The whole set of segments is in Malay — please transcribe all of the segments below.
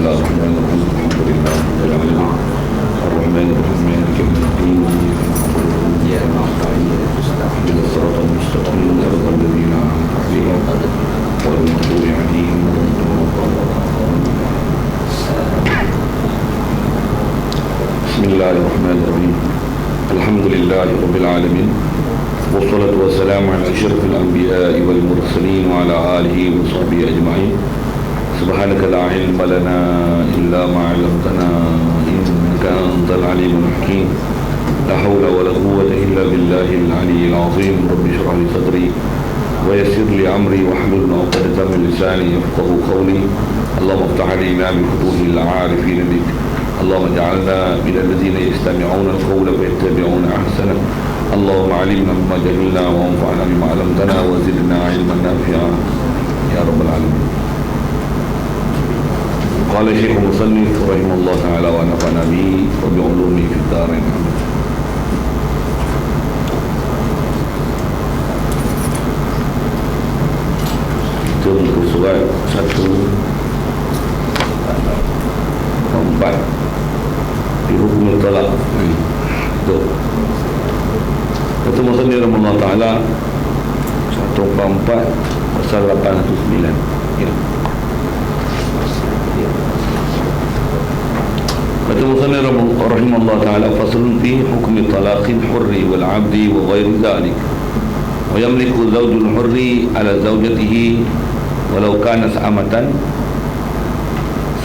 الله الرحمن الرحيم الحمد لله رب العالمين الرحمن الرحيم مالك يوم الدين إياك نعبد وإياك نستعين الصراط المستقيم صراط الذين أنعمت عليهم غير المغضوب عليهم ولا الضالين بسم الله الرحمن الرحيم الحمد لله رب العالمين والصلاة والسلام على أشرف الأنبياء والمرسلين وعلى آله وصحبه أجمعين سبحانك لا علم لنا إلا ما علمتنا إنك أنت العليم الحكيم لا حول ولا قوة إلا بالله العلي العظيم رب اشرح لي صدري ويسر لي أمري واحلل عقدة من لساني يفقهوا قولي اللهم افتح علينا من فتوح العارفين بك اللهم اجعلنا من الذين يستمعون القول ويتبعون أحسنه اللهم علمنا بما جهلنا وانفعنا بما علمتنا وزدنا علما نافعا يا رب العالمين. قال الشيخ المصنف رحمه الله تعالى ونفعنا به وبعلومه في الدارين. Kita buku surat 1-4 di hukum talak. Itu kata Muslim rahimahullah ta'ala 144 pasal 809 ya. Kata Muslim rahimahullah ta'ala faslun fi hukmi talaqil hurri wal abdi wa ghairi dhalik wa yamliku zawjul hurri ala zawjatihi walau kanat amatan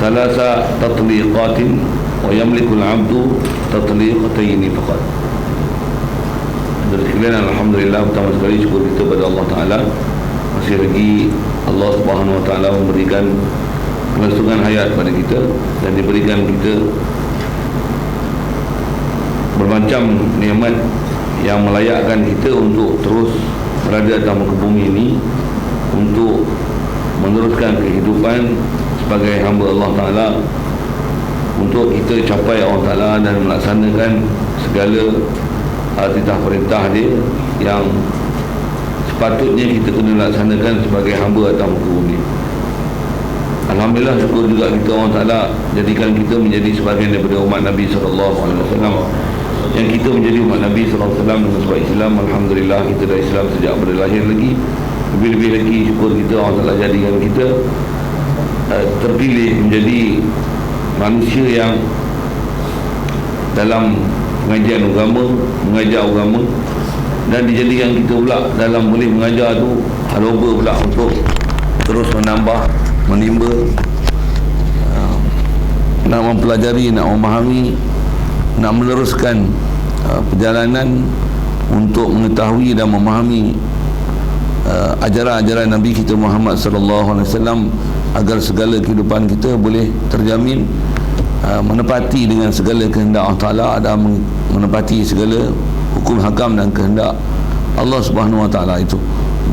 salasa tatliqatin wa yamliku al-abdu tatliqataini faqat. Sekalian, alhamdulillah, pertama sekali syukur kita kepada Allah Ta'ala. Masih lagi Allah Subhanahu Wa Ta'ala memberikan kelangsungan hayat pada kita dan diberikan kita bermacam nikmat yang melayakkan kita untuk terus berada atas muka bumi ini untuk meneruskan kehidupan sebagai hamba Allah Ta'ala, untuk kita capai Allah Ta'ala dan melaksanakan segala titah perintah dia yang sepatutnya kita kena laksanakan sebagai hamba atas muka bumi. Alhamdulillah, syukur juga kita Allah Ta'ala jadikan kita menjadi sebahagian daripada umat Nabi SAW, yang kita menjadi umat Nabi SAW dengan sebab Islam. Alhamdulillah, kita dah Islam sejak berlahir lagi. Lebih-lebih lagi syukur kita Allah Ta'ala jadikan kita terpilih menjadi manusia yang dalam pengajian agama, mengajar agama, dan dijadikan kita pula dalam boleh mengajar tu haluba pula untuk terus menambah, menimba, nak mempelajari, nak memahami, nak meneruskan perjalanan untuk mengetahui dan memahami ajaran-ajaran Nabi kita Muhammad sallallahu alaihi wasallam, agar segala kehidupan kita boleh terjamin, menepati dengan segala kehendak Allah Ta'ala dan menepati segala hukum hakam dan kehendak Allah Subhanahu Wa Ta'ala itu.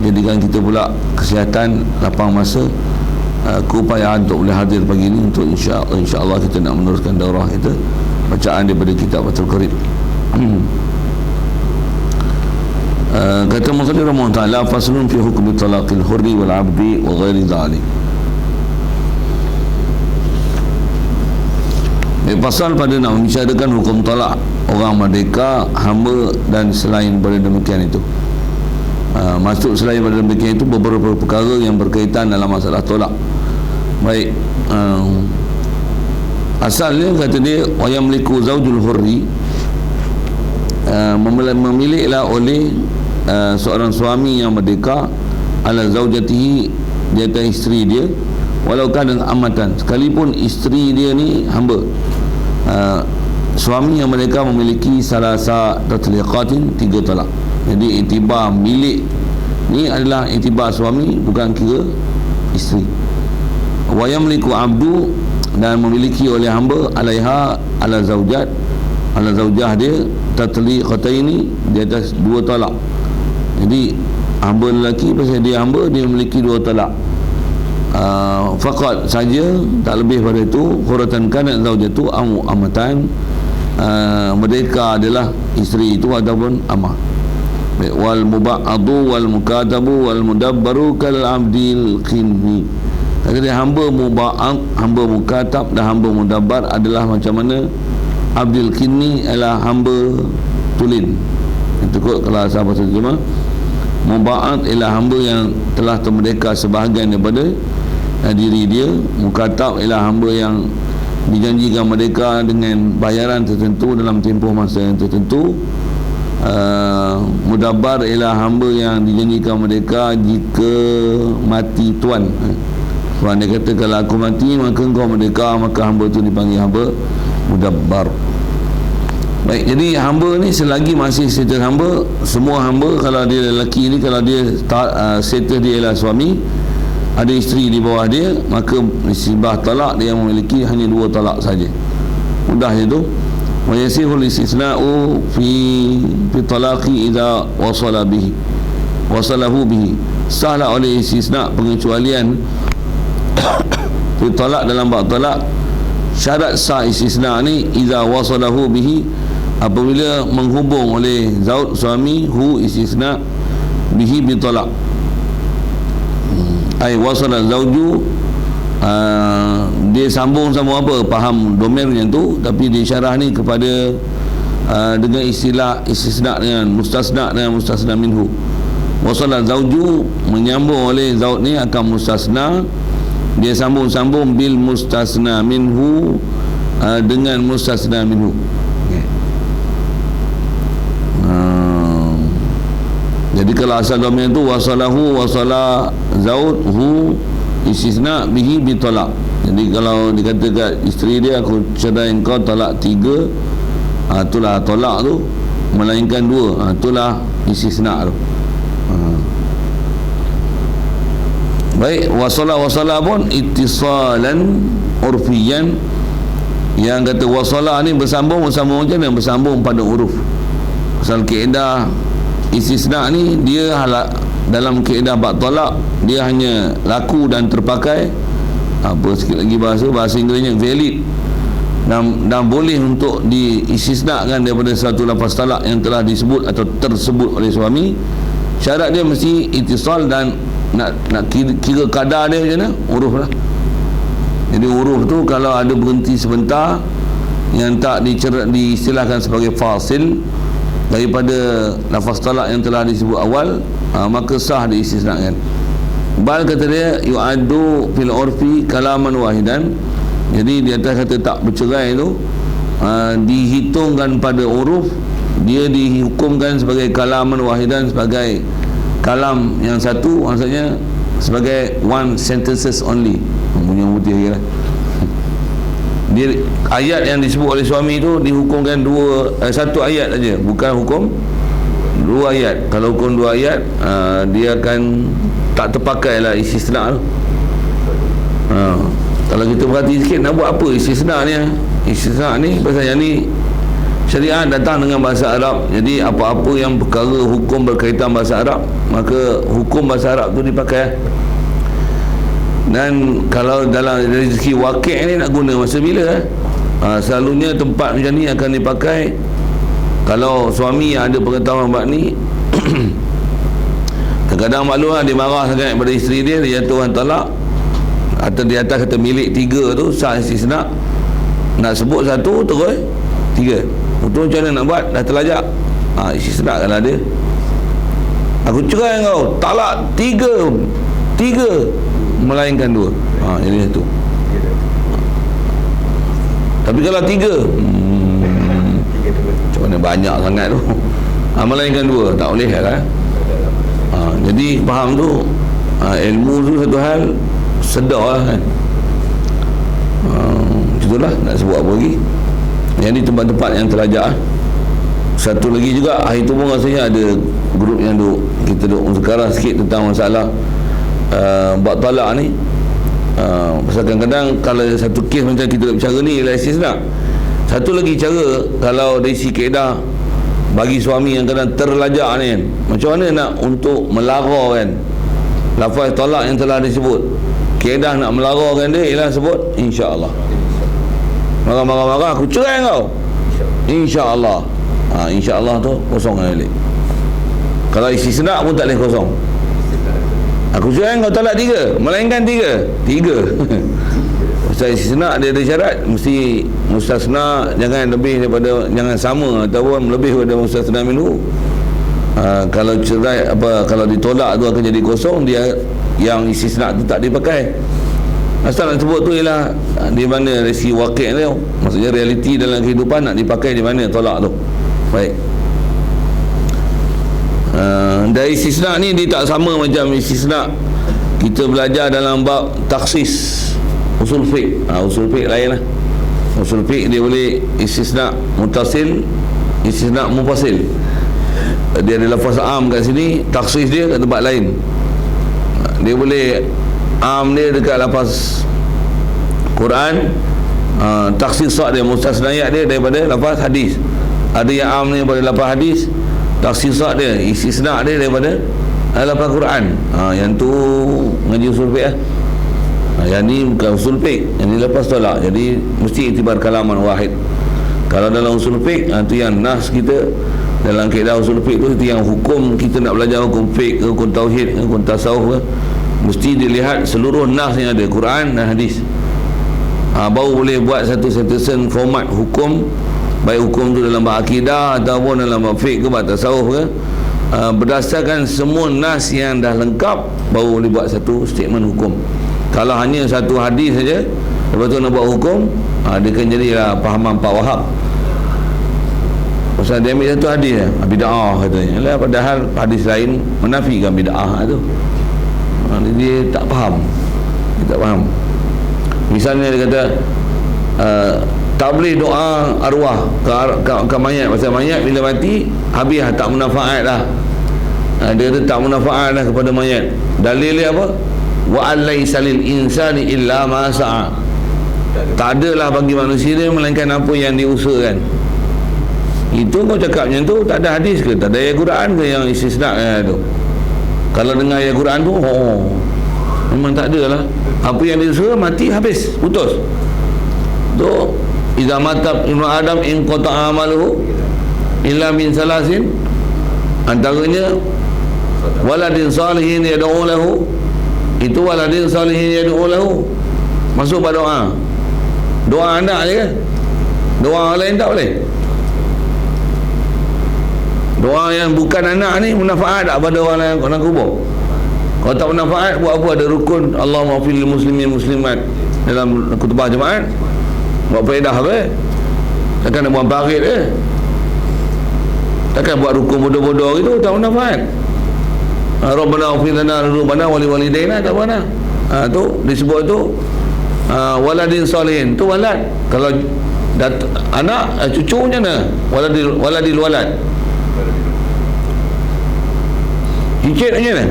Jadikan kita pula kesihatan, lapang masa, keupayaan untuk boleh hadir pagi ini untuk insya-Allah kita nak meneruskan daurah kita bacaan daripada kitab Fathul Qarib. Kata Muslim rahimahullah ta'ala faslun fi hukmi talaqil hurri wal abdi wa ghairi dhalik. Pasal pada nak membicarakan hukum talak orang merdeka, hamba dan selain pada demikian itu. Masuk selain pada demikian itu beberapa perkara yang berkaitan dalam masalah tolak. Baik, asalnya kata dia wa yamliku zaujul hurri, memilihlah oleh seorang suami yang merdeka ala zaujatihi, di atas isteri dia, walau kadang amatan, sekalipun isteri dia ni hamba. Suami yang mereka memiliki salasa tatliqatin, 3 talak. Jadi itibar milik ni adalah itibar suami, bukan kira isteri. Wa yamliku abdu, dan memiliki oleh hamba alaiha ala zaujat, ala zaujah dia tatliqataini, di atas 2 talak. Jadi hamba lelaki pasal dia hamba, dia memiliki 2 talak. Faqat saja, tak lebih pada itu. Huratan kanat zaujatu amatan, merdeka adalah isteri itu ataupun amah. Wal muba'adu wal mukatabu wal mudabbaru kal abdil qinni. Jadi hamba muba'ad, hamba mukatab dan hamba mudabbar adalah macam mana abdil kinni adalah hamba tulin. Itu kot kalau asal bahasa terjemah. Muba'ad ialah hamba yang telah termerdeka sebahagian daripada diri dia. Mukatab ialah hamba yang dijanjikan merdeka dengan bayaran tertentu dalam tempoh masa yang tertentu. Mudabbar ialah hamba yang dijanjikan merdeka jika mati tuan. Tuan dia kata kalau aku mati maka engkau merdeka, maka hamba tu dipanggil hamba mudabbar. Baik, jadi hamba ni selagi masih status hamba, semua hamba kalau dia lelaki ni, kalau dia status dia ialah suami, ada isteri di bawah dia, maka nisbah talak dia memiliki hanya 2 talak saja. Mudah je tu. Wa yasihul istisna'u fi talaqi idza wasalahu bihi. Sahlah oleh istisna' pengecualian fi talak dalam bab talak. Syarat sah istisna' ni idza wasalahu bihi, apabila menghubung oleh zaud suami hu istisna' bihi bi talak. Ai wasala zauju, dia sambung sama apa, faham domainnya tu, tapi di syarah ni kepada dengan istilah istisna' dengan mustasna' minhu. Wasala zauju, menyambung oleh zaud ni akan mustasna, dia sambung bil mustasna minhu, dengan mustasna minhu. Jadi kalau asal domain tu wasalahu, wasala zaud hu istisna bihi bitolak. Jadi kalau dikata kat isteri dia, aku cerai engkau talak 3, itulah tolak tu, melainkan 2, itulah istisna tu. Baik, wasala pun ittisalan urfiyan. Yang kata wasala ni bersambung macam mana? Bersambung pada huruf. Asal kaedah istisna ni dia dalam kaedah bab talak, dia hanya laku dan terpakai, apa sikit lagi bahasa Inggerisnya valid, dan boleh untuk diistisnakan daripada satu lafaz talak yang telah disebut atau tersebut oleh suami. Syarat dia mesti ittisal, dan nak kira kadar dia macam mana? Huruf lah. Jadi huruf tu kalau ada berhenti sebentar yang tak diistilahkan sebagai fasil daripada lafaz talak yang telah disebut awal, maka sah diistisnakan. Bal kata dia yu'addu fil urfi kalaman wahidan. Jadi di atas kata tak bercerai tu, dihitungkan pada huruf, dia dihukumkan sebagai kalaman wahidan, sebagai kalam yang satu, maksudnya sebagai one sentences only. Punya putih lagi lah. Dia ayat yang disebut oleh suami itu dihukumkan satu ayat saja, bukan hukum 2 ayat. Kalau hukum 2 ayat, dia akan tak terpakai lah istisna tu. Kalau kita perhati sikit, nak buat apa istisna ni? Istisna ni pasal yang ni syariat datang dengan bahasa Arab. Jadi apa-apa yang perkara hukum berkaitan bahasa Arab, maka hukum bahasa Arab tu dipakai. Dan kalau dalam rezeki wakil ni nak guna masa bila? Selalunya tempat macam ni akan dipakai kalau suami yang ada pengetahuan bab ni. Kadang-kadang maklum lah, dia marah sangat pada isteri dia, dia jatuhkan talak, atau di atas kata milik 3 tu sah istisna. Nak sebut 1 terus 3. Itu macam mana nak buat? Dah terlajak, istisna kan ada. Aku cerai kau, talak 3 melainkan 2. Jadi itu. Tapi kalau 3 macam mana banyak sangat tu. Melainkan 2 tak boleh kan? Jadi faham tu, ilmu tu satu hal, sedar lah kan. Itulah, nak sebut apa lagi. Yang ni tempat-tempat yang terlajak. Satu lagi juga, hari tu pun rasanya ada grup yang kita duk sekarang sikit tentang masalah bab talak ni. Pasal kadang-kadang kalau satu kes macam kita berbicara ni ialah istisna. Satu lagi cara, kalau dari si kaedah bagi suami yang kadang terlajak ni kan, macam mana nak untuk melararkan lafaz talak yang telah disebut. Kaedah nak melararkan dia ialah sebut insya-Allah. Marah-marah aku cerai kau, insya-Allah. insya-Allah tu kosong balik. Kalau istisna pun tak boleh kosong. Aku suruh kau talak 3, melainkan 3. Ustaz istisna dia ada syarat, mesti mustasna jangan lebih daripada, jangan sama ataupun lebih daripada mustasna minhu. Kalau cerai kalau ditolak tu akan jadi kosong, dia yang istisna tu tak dipakai. Asal nak sebut tu ialah di mana resi wakil dia, maksudnya realiti dalam kehidupan nak dipakai di mana tolak tu. Baik. Dari istisna ni dia tak sama macam istisna kita belajar dalam bab taksis usul fiqh. Usul fiqh lain lah. Usul fiqh dia boleh istisna mutasil, istisna mufasil. Dia ada lafaz am kat sini, taksis dia kat tempat lain. Dia boleh am dia dekat lafaz Quran, taksis dia, mustasnayat dia daripada lafaz hadis. Ada yang am ni daripada lafaz hadis, taksis dia, istisna dia daripada lafaz Quran. Yang tu ngaji usul fiqh lah. Yang ni bukan usul fiqh, yang ni lepas tolak. Jadi mesti iktibar kalaman wahid. Kalau dalam usul fiqh, tu yang nas kita dalam kaedah usul fiqh tu yang hukum, kita nak belajar hukum fiqh, hukum tauhid, hukum tasawuf, mesti dilihat seluruh nas yang ada, Quran dan hadis. Baru boleh buat satu sentence format hukum, baik hukum tu dalam bab akidah ataupun dalam bab fiqh ke bab tasawuf ke, berdasarkan semua nas yang dah lengkap, baru boleh buat satu statement hukum. Kalau hanya satu hadis saja lepas tu nak buat hukum, dia kan jadilah pahaman Pak Wahab. Pasal dia ambil satu hadis bid'ah katanya. Padahal hadis lain menafikan bid'ah tu. Dia tak faham. Dia tak faham. Misalnya dia kata tak boleh doa arwah ke mayat. Pasal mayat bila mati habis tak manfaat dah. Dia kata tak manfaat dah kepada mayat. Dalil dia apa? Wa alaysa lil insani illa ma sa'a. Tak adalah bagi manusia dia melainkan apa yang diusahakan. Itu kau cakap macam tu, tak ada hadis ke? Tak ada ayat Quran ke yang istisna tu? Kalau dengar ayat Quran tu, memang tak ada lah. Apa yang diusaha mati habis, putus. Tu idza mata ibnu adam in qata'a amaluhu illa min salasin, antaranya waladin salihin yad'u lahu. Itu waladin salihin yad'u lahu masuk pada doa anak je kan? Doa lain tak boleh. Doa yang bukan anak ni manfaat tak pada orang yang kubur? Kalau tak manfaat, buat apa ada rukun Allahumma fil muslimin muslimat dalam khutbah jemaat? Buat faedah apa? Takkan nak buat barit takkan buat rukun bodoh-bodoh gitu, tak manfaat. Rabbana ighfir lana dzunubana wa liwalidayna, tak mana? Tu disebut tu waladin salihin, tu walad. Kalau anak cucunya mana? Waladil walad. Cicit aja ni.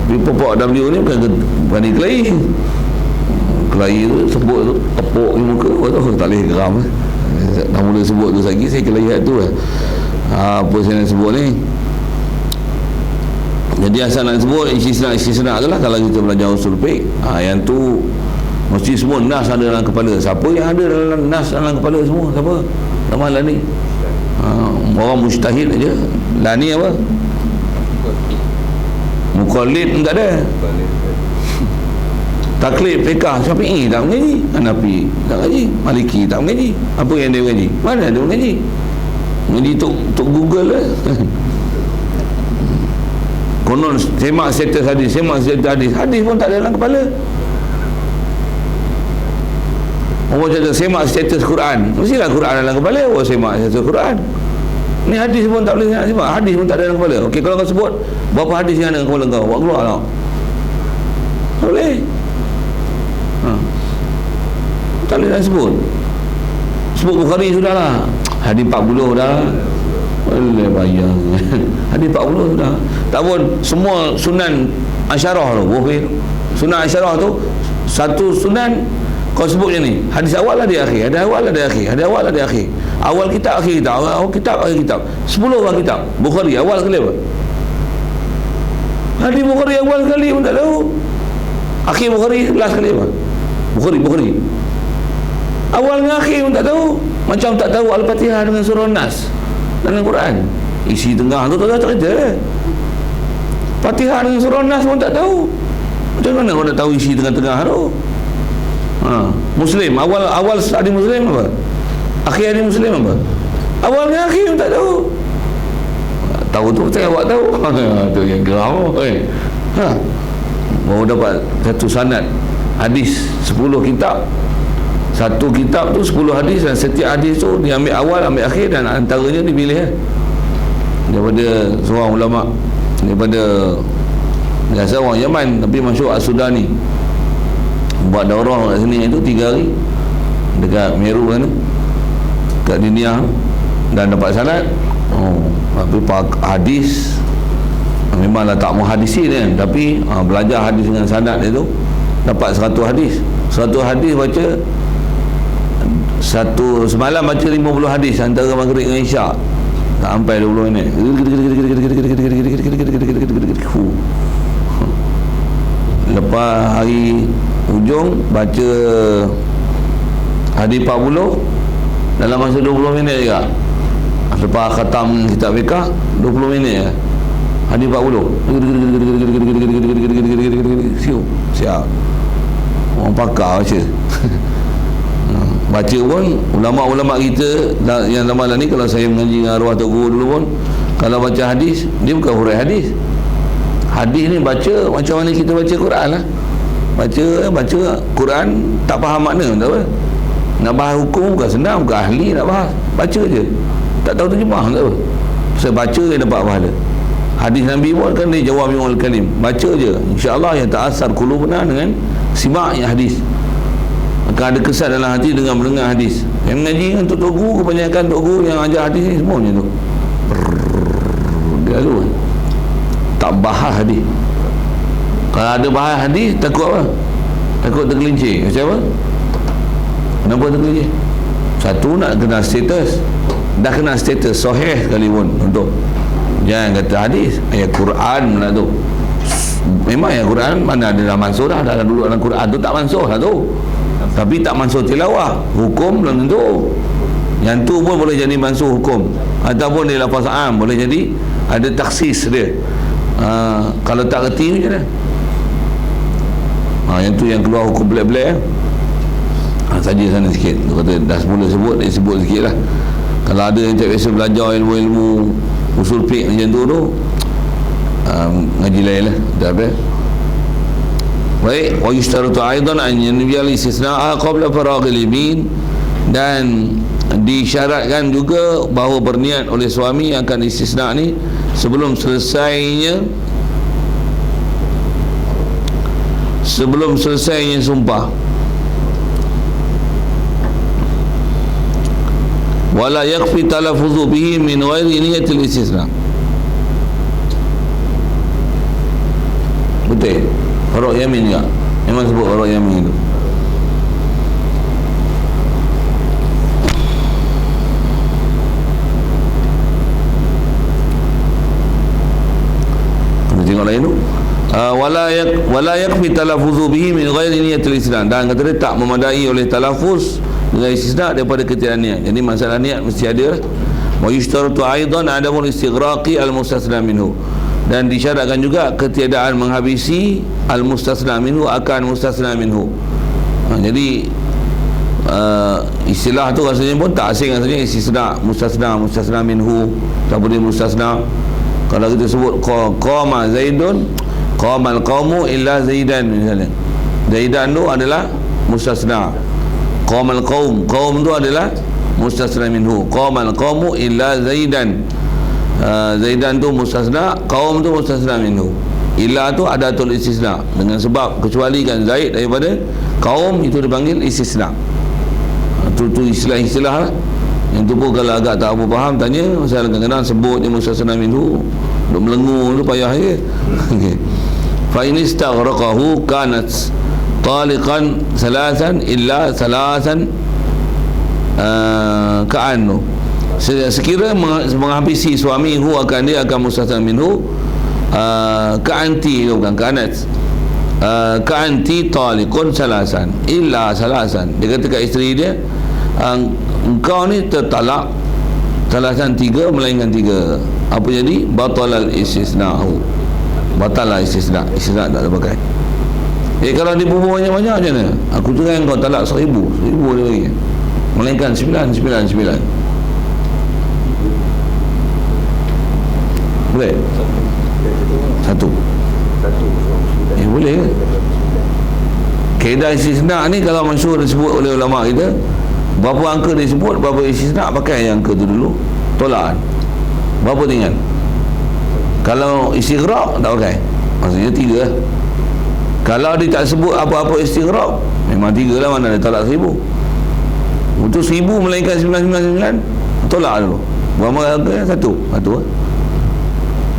Tapi pokok W ni bukan kelahi. Kelahi tu sebut tu tepuk di muka, tu tak boleh geram. Dah mula sebut tu lagi, saya kelahi tu lah. Apa saya nak sebut ni? Jadi asal nak sebut istisna tu lah. Kalau kita belajar usul fiqh, yang tu mesti semua nas ada dalam kepala. Siapa yang ada dalam nas dalam kepala semua? Siapa? Nama lah ni. Orang mujtahid aja. Lah ni apa? Muqallid tak ada. Taklid fiqh Syafi'i tak mengaji, Hanafi tak mengaji, Maliki tak mengaji. Apa yang dia mengaji? Mana dia mengaji? Mengaji tok Google lah. Konon semak status hadis, hadis pun tak ada dalam kepala. Orang cakap semak status Quran, mestilah Quran dalam kepala. Orang semak status Quran, ni hadis pun tak boleh semak, hadis pun tak ada dalam kepala. Okey, kalau kau sebut berapa hadis yang ada dalam kepala kau, buat keluar tau. Tak boleh. Tak boleh nak sebut Bukhari sudah lah, hadis 40 dah boleh bayar. Hadis 40 sudah. Tak pun semua sunan asyarah tu, sunan asyarah tu satu sunan kau sebut je ni, hadis awal lah di akhir, hadis awal lah di akhir, hadis awal lah di akhir, awal kitab akhir kitab, awal kitab akhir kitab, 10 awal kitab. Bukhari awal sekali apa? Hadis Bukhari awal sekali pun tak tahu, akhir Bukhari last sekali apa? Bukhari awal dengan akhir pun tak tahu. Macam tak tahu Al-Fatihah dengan surah Nas dalam Quran. isi tengah tu tak cerita. Fatihah dengan surah Nas pun tak tahu. Macam mana kau nak tahu isi tengah-tengah tu? Muslim, awal hadis Muslim apa? Akhir hadis Muslim apa? Awal dengan akhir pun tak tahu. Tahu tu saya awak tahu. Tu yang geram. Baru dapat satu sanad hadis 10 kitab. Satu kitab tu 10 hadis, dan setiap hadis tu diambil awal, ambil akhir, dan antaranya dipilih daripada seorang ulama, daripada biasa orang Yaman tapi masuk As-Sudani, buat daurah kat sini itu 3 hari dekat Meru sana, kat Diniah, dan dapat sanad. Tapi hadis memanglah tak muhadisi dia, tapi belajar hadis dengan sanad itu dapat 100 hadis. 100 hadis baca semalam baca 50 hadis antara maghrib dengan isyak, tak sampai 20 minit. Lepas hari hujung baca hadis 40 dalam masa 20 minit juga. Lepas khatam kitab fiqh 20 minit hadis 40. Siap. Orang pakar baca. Baca pun ulama-ulama kita yang zaman ni, kalau saya mengaji dengan arwah Tok Guru dulu pun, kalau baca hadis dia bukan huraian hadis. Hadis ni baca macam mana kita baca Quran lah. Baca Quran tak faham makna, tak apa. Nak bahas hukum bukan senang, bukan ahli nak bahas. Baca je. Tak tahu terjemah, tak apa. Saya baca dia dapat pahala. Hadis Nabi pun kan dia jawami'ul kalim. Baca je. InsyaAllah yang ta'asar qulubuna dengan simak yang hadis. Akan ada kesan dalam hati dengan mendengar hadis. Yang mengaji dengan Tok Guru, kebanyakan Tok Guru yang ajar hadis ni semua macam tu. Dia tu tak bahas hadis. Kalau ada bahas hadis, takut apa? Takut tergelincir. Macam apa? Kenapa tergelincir? Satu, nak kena status. Dah kena status sahih sekali pun untuk. Jangan kata hadis, ayat Quran pula tu. Memang ayat Quran mana ada dah mansuh dah, dah duduk dalam Quran tu tak mansuh lah tu. Tapi tak mansuh tilawah, hukum belum tentu. Yang tu pun boleh jadi mansuh hukum, ataupun dia lafaz am, boleh jadi ada taksis dia. Kalau tak reti macam mana? Yang tu yang keluar hukum belak-belak saja sana sikit. Dia kata dah semula sebut, dia sebut sikit lah. Kalau ada yang tak biasa belajar ilmu-ilmu usul fiqh macam tu ngaji lain lah. Dah apa? Baik, wa yushtaratu aidan an yanwiyal istisna'a qabla faraghil yamin, dan disyaratkan juga bahawa berniat oleh suami akan istisna ni sebelum selesainya sumpah. Wala yakfi talaffuzu bihi min ghairi niyatil istisna. Betul. Faraq yamin juga. Memang sebut faraq yamin itu. Kita tengok lain tu. Wala yakfi talaffuzu bihi min ghairi niyatil istisna. Dan kata dia tak memadai oleh talafuz dengan istisna daripada ketiadaan niat. Jadi masalah niat mesti ada. Wa yushtaratu aidan adamu istighraqi al-mustasna minhu, dan disyaratkan juga ketiadaan menghabisi al-mustasna minhu akan mustasna minhu. Jadi istilah tu rasanya pun tak asing, rasanya istisna, mustasna minhu, tak boleh mustasna. Kalau kita sebut qama zaidun, qama al-qaumu illa zaidan misalnya, zaidan tu adalah mustasna. Qama al-qaum, qaum tu adalah mustasna minhu. Qama al-qaumu illa zaidan, zaidan tu mustasna, qaum tu mustasna minhu. Illa tu adatul istisna, dengan sebab kecualikan zaid daripada kaum itu dipanggil istisna. Tu istilah-istilah lah. Yang tu pun kalau agak tak apa faham, tanya masalah kadang-kadang sebut dia mustasna minhu, duk melengur tu payah je. Okey. Fa in istaghraqahu kanat taliqan salasan illa salasan ka'annu. Sekira menghabisi suami hu akan dia akan mustasna minhu, ka'anti, bukan kanat, ka'anti taliqun salasan illa salasan. Dia kata kat isteri dia, engkau ni tertalak Salasan 3 melainkan 3. Apa jadi? Batalal istisna'u. Batal lah istisna'. Istisna' tak ada pakai. Kalau dia berbual banyak-banyak macam mana? Aku cerai kau talak 1000 dia bagi. Melainkan 999. Boleh? Satu. Boleh ke? Kaedah istisna' ni kalau masyhur disebut oleh ulama kita, berapa angka disebut, berapa istisna' pakai yang angka tu dulu. Tolak. Berapa tinggal? Kalau istighraq tak pakai. Maksudnya 3 lah. Kalau dia tak sebut apa-apa istighraq, memang 3 lah, mana ada talak 1000. Untuk 1000 melainkan 999, tolak dulu. Berapa angka? Satu lah.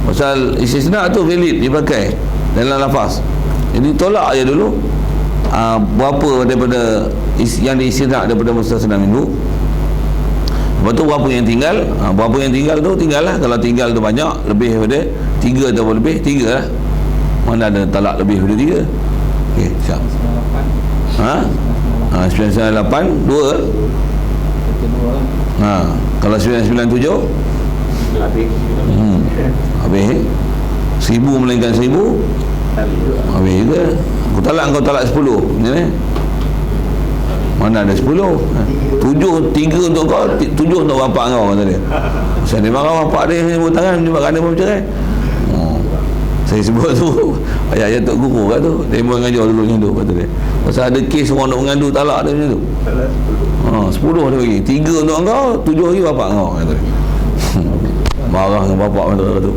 Pasal istisna' tu valid dipakai dalam lafaz. Jadi tolak aja dulu. Berapa daripada yang diistisna' daripada mustasna minhu. Lepas tu berapa yang tinggal? Berapa yang tinggal tu tinggal lah. Kalau tinggal tu banyak, lebih daripada 3 atau lebih, 3 lah. Mana ada talak lebih daripada 3. Okey, siap. 998 2. Kalau 997 habis. 1000 melainkan 1000 habis ke? Aku talak, kau talak 10 ni ni. Mana ada 10? 7, 3 untuk kau, 7 untuk bapak kau, kata dia. Saya dia marah bapak dia, sebut tangan, dia kerana mau bercerai. Saya sebut tu ayat-ayat Tok Guru kat tu. Dia mengajar dulu macam tu, kata dia. Pasal ada kes orang nak mengadu talak dia macam tu. 10 dia bagi, 3 untuk kau, 7 lagi bapak kau, kata dia. Marah dengan bapak macam tu.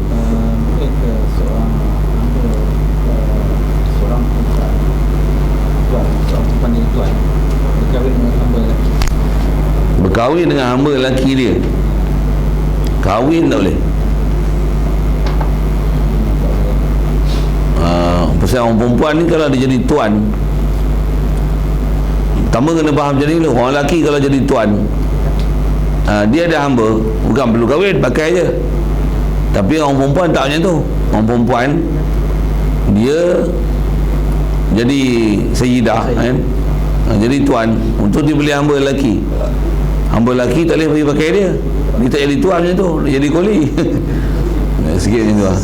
Berkahwin dengan hamba lelaki dia. Kahwin tak boleh. Pasal orang perempuan ni kalau dia jadi tuan, pertama kena faham macam ni dulu. Orang lelaki kalau jadi tuan, dia ada hamba, bukan perlu kahwin, pakai je. Tapi orang perempuan tak macam tu. Orang perempuan dia jadi sayyidah kan, jadi tuan, untuk dia beli hamba lelaki. Hamba lelaki tak boleh pergi pakai dia. Dia tak jadi tuan macam tu, dia jadi koli. Sikit macam tu lah.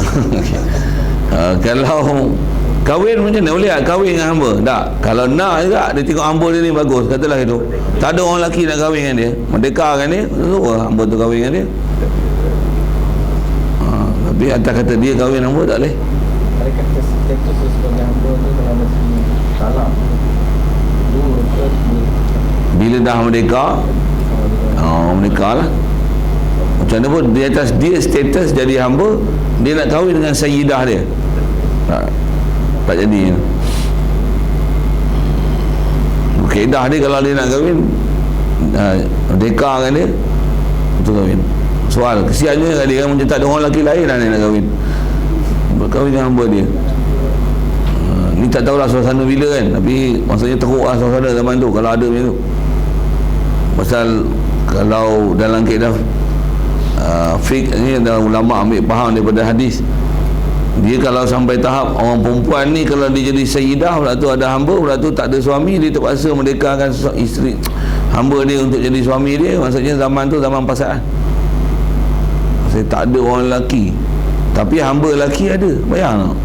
Kalau kahwin macam mana? Boleh tak kahwin dengan hamba? Tak. Kalau nak juga, dia tengok hamba dia ni bagus, katalah itu, tak ada orang lelaki nak kahwin dengan dia, merdeka kan dia, suruh hamba tu kahwin dengan dia. Tapi atas kata dia kahwin hamba tak boleh. Ada kata status sebagai hamba tu dalam sini salam bila dah merdeka, merdeka lah. Macam mana pun di atas dia status jadi hamba, dia nak kahwin dengan sayyidah dia, tak jadi. Kaedah dia kalau dia nak kahwin, merdeka dengan dia, betul kahwin. Soal kesiannya dia kan, macam tak ada orang lelaki lain lah dia nak kahwin, berkahwin dengan hamba dia. Ni tak tahulah suasana bila kan, tapi maksudnya teruk lah suasana zaman tu kalau ada macam tu. Pasal kalau dalam kaedah fiqh ni, ada ulama ambil faham daripada hadis. Dia kalau sampai tahap orang perempuan ni, kalau dia jadi sayyidah, pula tu ada hamba, pula tu tak ada suami, dia terpaksa merdekakan isteri hamba dia untuk jadi suami dia. Maksudnya zaman tu zaman pasangan. Maksudnya tak ada orang lelaki, tapi hamba lelaki ada. Bayang tak?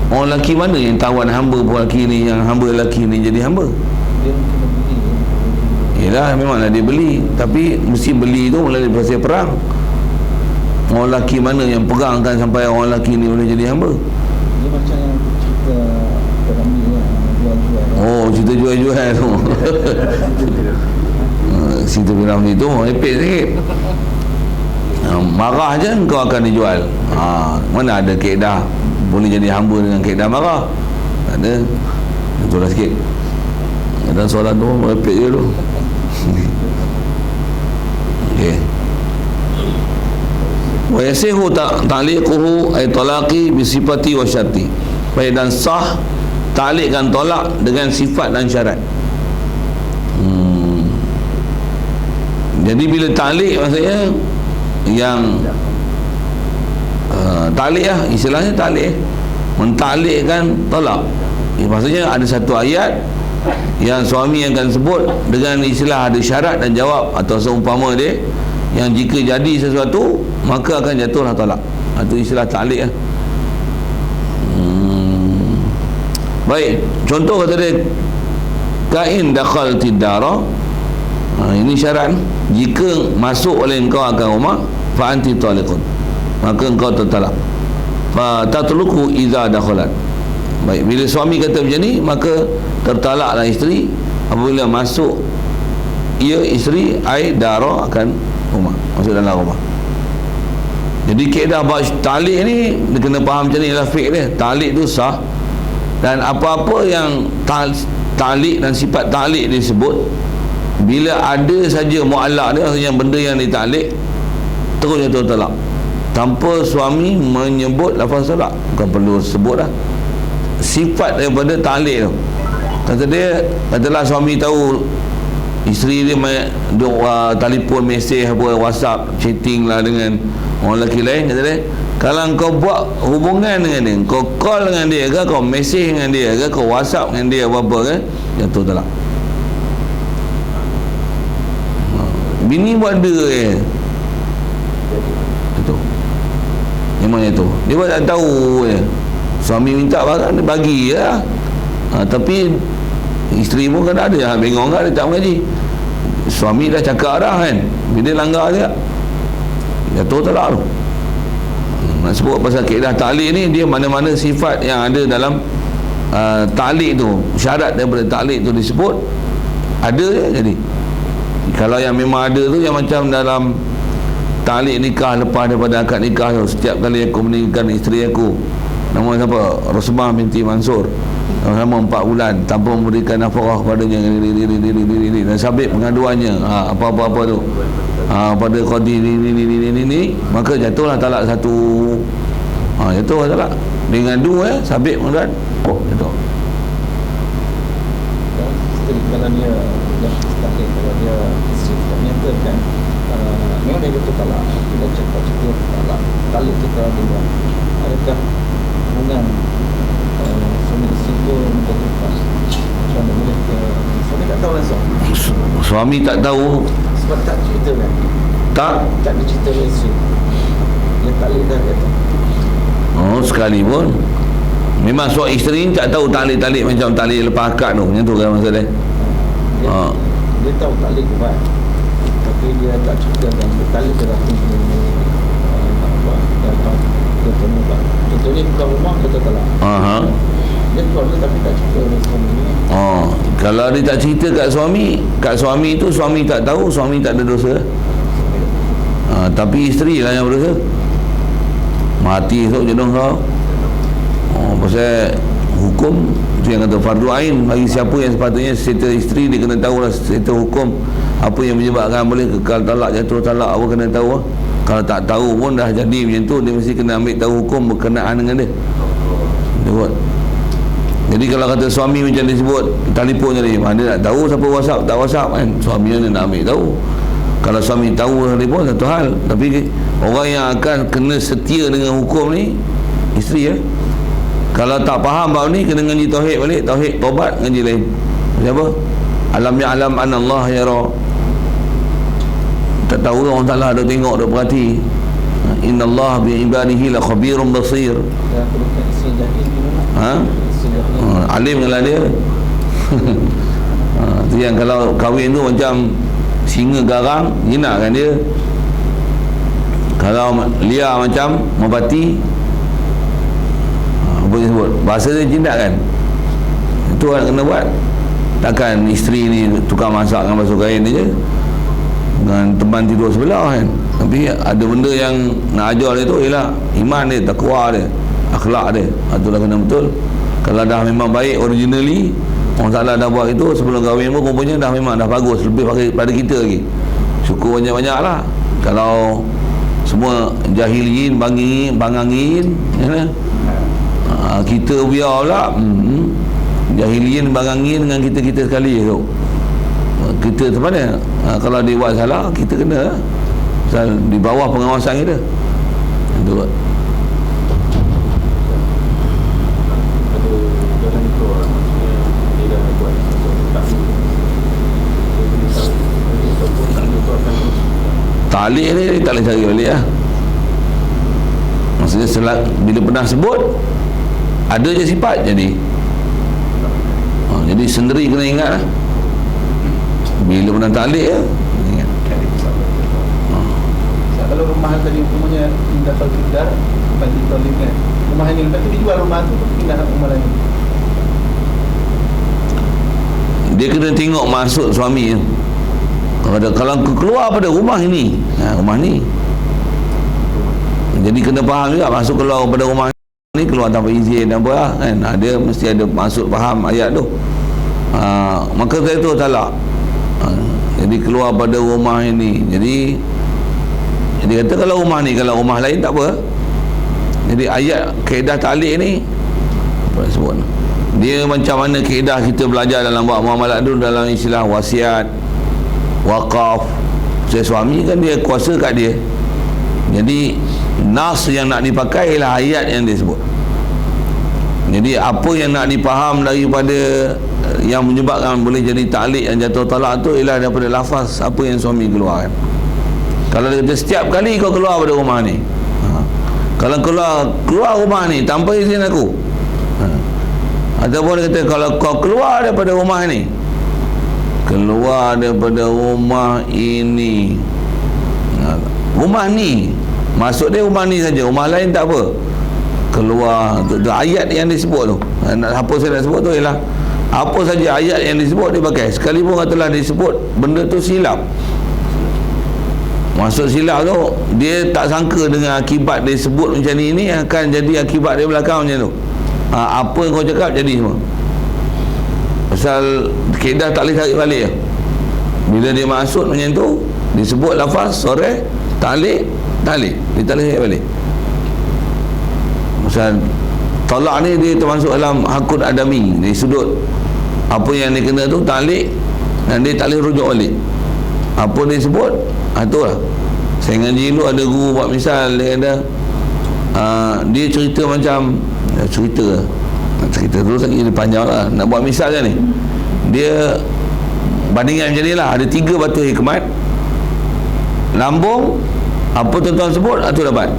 Orang lelaki mana yang tawan hamba pun lelaki ni, yang hamba lelaki ni jadi hamba? dia mungkin beli. Yelah, memanglah dia beli, tapi mesti beli tu melalui proses perang. Orang lelaki mana yang perangkan sampai orang lelaki ni boleh jadi hamba? Dia macam yang cerita Ramli yang jual-jual. Oh, cerita jual-jual tu. Cerita Ramli tu epek sikit. Marah je kau akan dijual. Mana ada kaedah boleh jadi hamba dengan kaedah marah? Tak ada. Itulah sikit. Dan soalan tu epek je tu. Okey. Wa yasihu ta'liquhu ay talaqi bi sifati wa syarti. Baik, dan sah ta'liqkan tolak dengan sifat dan syarat. Jadi bila ta'liq maksudnya yang ta'liq lah, istilahnya ta'liq, mentakliqkan tolak. Maksudnya ada satu ayat yang suami akan sebut dengan istilah ada syarat dan jawab atau seumpama dia, yang jika jadi sesuatu maka akan jatuhlah talak. Itu istilah ta'liq lah. Baik, contoh kata dia, kain dakhalti dara, ini syarat, jika masuk oleh engkau akan rumah, fa anti taliqun, maka engkau tertalak. Fa tatluqu idza dakhalat. Baik, bila suami kata macam ni, maka tertalaklah isteri apabila masuk ia isteri ai dara akan rumah, masuk dalam rumah. Jadi kaedah bab ta'liq ni dia kena faham macam ni lah fiqh dia. Ta'liq tu sah, dan apa-apa yang ta'liq dan sifat ta'liq disebut, bila ada saja mu'allaq dia, yang benda yang ditaklik, terus jatuh talak tanpa suami menyebut lafaz talak. Bukan perlu sebut dah, sifat daripada ta'liq tu. Kata dia, katalah suami tahu isteri dia telefon, mesej apa, WhatsApp, chatting lah dengan orang lelaki lain, kata dia, kalau kau buat hubungan dengan dia, kau call dengan dia ke, kau mesej dengan dia ke, kau WhatsApp dengan dia apa-apa ke, jatuh talak. Bini buat dia itu memang itu dia buat tak tahu suami minta barang dia bagi lah. Tapi isteri pun kan ada bengong kan, dia tak mengaji, suami dah cakap dah kan, bila langgar dia jatuh talak tu. Nak sebut pasal kaedah ta'liq ni, dia mana-mana sifat yang ada dalam ta'liq tu, syarat daripada ta'liq tu disebut, ada je jadi. Kalau yang memang ada tu, yang macam dalam ta'liq nikah, lepas daripada akad nikah tu, setiap kali aku meninggalkan isteri aku, nama siapa? Rosmah binti Mansur, sama 4 bulan tanpa memberikan nafkah kepadanya, dan sabit pengaduannya, apa-apa tu, pada qadi ni, maka jatuhlah talak satu. Jatuhlah talak dengan dua sabit pengaduan, jatuh. Kalau dia kalau dia tak nyatakan, memang dia betul talak, kita cakap talak, talak kita dia, adakah hubungan suami isteri itu menentukan macam mana boleh suami tak tahu langsung, suami tak tahu sebab tak cerita kan, tak dicerita oleh isteri, dia talak dah kata sekali pun memang suami isteri ni tak tahu ta'liq macam ta'liq lepas akad tu, macam tu kan maksud dia. Dia tahu talak buat, tapi dia tak cerita dan dia talak dia dah dia temukan. Contohnya bukan rumah, kata talak. Dia keluarga tapi tak cerita dengan suami ni. Kalau dia tak cerita kat suami tu, suami tak tahu, suami tak ada dosa. Tapi isteri lah yang berdosa. Mati esok jodoh kau. Pasal hukum tu yang kata fardu ain bagi siapa yang sepatutnya serta isteri, dia kena tahu lah serta hukum apa yang menyebabkan boleh kekal talak, jatuh talak, apa kena tahu. Kalau tak tahu pun dah jadi macam tu, dia mesti kena ambil tahu hukum berkenaan dengan dia. Jadi kalau kata suami macam disebut telefon tadi, dia nak tahu siapa WhatsApp tak WhatsApp kan, suami dia nak ambil tahu. Kalau suami tahu telefon satu hal, tapi orang yang akan kena setia dengan hukum ni isteri ya. Kalau tak faham bab ni, kena ngaji tauhid balik, tauhid taubat, ngaji lain. Siapa? Alam ya'lam anna Allah yara. Tak tahu orang Taala ada tengok, ada perhati. Inna Allah bi ibadihi la khabirun basir. Alim dengan dia. Tu yang kalau kahwin tu macam singa garang, jinak kan dia. Kalau liar macam mabati, apa dia sebut, bahasa dia jinak kan. Itu yang kena buat. Takkan isteri ni tukar masak dengan basuh kain dia je, dengan teman tidur sebelah kan. Tapi ada benda yang nak ajar dia tu ialah iman dia, takwa dia, akhlak dia. Itulah kena betul. Kalau dah memang baik originally, orang Ta'ala dah buat itu sebelum kahwin pun rupanya dah memang dah bagus, lebih pada kita lagi. Syukur banyak-banyak lah. Kalau semua jahilin, bangangin ya, kita biar pula jahilin, bangangin dengan kita sekali tu. Kita tu mana? Kalau dia buat salah, kita kena di bawah pengawasan kita. Itu buat. talik ni dia tak boleh cari balik lah. Maksudnya bila pernah sebut ada je sifat jadi jadi sendiri kena ingat lah. Bila pernah talik ya ingat. Kalau rumah tadi umpamanya pindah Al-Qidar bagi tolim kan, rumah ini lepas tu dijual rumah tu pindah rumah lain, dia kena tengok maksud suami tu. Kalau keluar pada rumah ini, rumah ni, jadi kena faham juga masuk keluar pada rumah ni, keluar tanpa izin apa lah, kan. Dia mesti ada maksud faham ayat tu. Maka saya tu talak. Jadi keluar pada rumah ini. Jadi kata kalau rumah ni, kalau rumah lain tak apa. Jadi ayat kaedah talik ni apa sebut, dia macam mana kaedah kita belajar dalam bab muamalat dulu, dalam istilah wasiat, wakaf. Saya suami kan dia kuasa kat dia, jadi nas yang nak dipakai ialah ayat yang dia sebut. Jadi apa yang nak dipaham daripada yang menyebabkan boleh jadi taklik yang jatuh talak tu ialah daripada lafaz apa yang suami keluarkan. Kalau dia kata setiap kali kau keluar pada rumah ni, kalau keluar rumah ni tanpa izin aku, ataupun dia kata kalau kau keluar daripada rumah ni, keluar daripada rumah ini, rumah ni maksud dia rumah ni saja, rumah lain tak apa, keluar tu ayat yang disebut tu. Apa saya nak sebut tu ialah apa saja ayat yang disebut dia pakai, sekalipun katalah disebut benda tu silap. Maksud silap tu dia tak sangka dengan akibat dia sebut macam ni akan jadi akibat dia belakang macam tu. Apa yang kau cakap jadi semua. Pasal kaedah tak boleh tarik balik. Bila dia maksud macam tu, disebut lafaz sore talik, dia tak boleh tarik balik. Pasal talak ni dia termasuk dalam hakut adami, dari sudut apa yang dia kena tu talik, dan dia tak boleh rujuk balik. Apa dia sebut, itulah. Saya ngaji dulu ada guru buat misal, dia ada dia cerita macam cerita terus lagi panjang lah, nak buat misal kan ni. Dia bandingan macam ni lah, ada 3 batu hikmat, lambung apa tuan-tuan sebut itu dapat,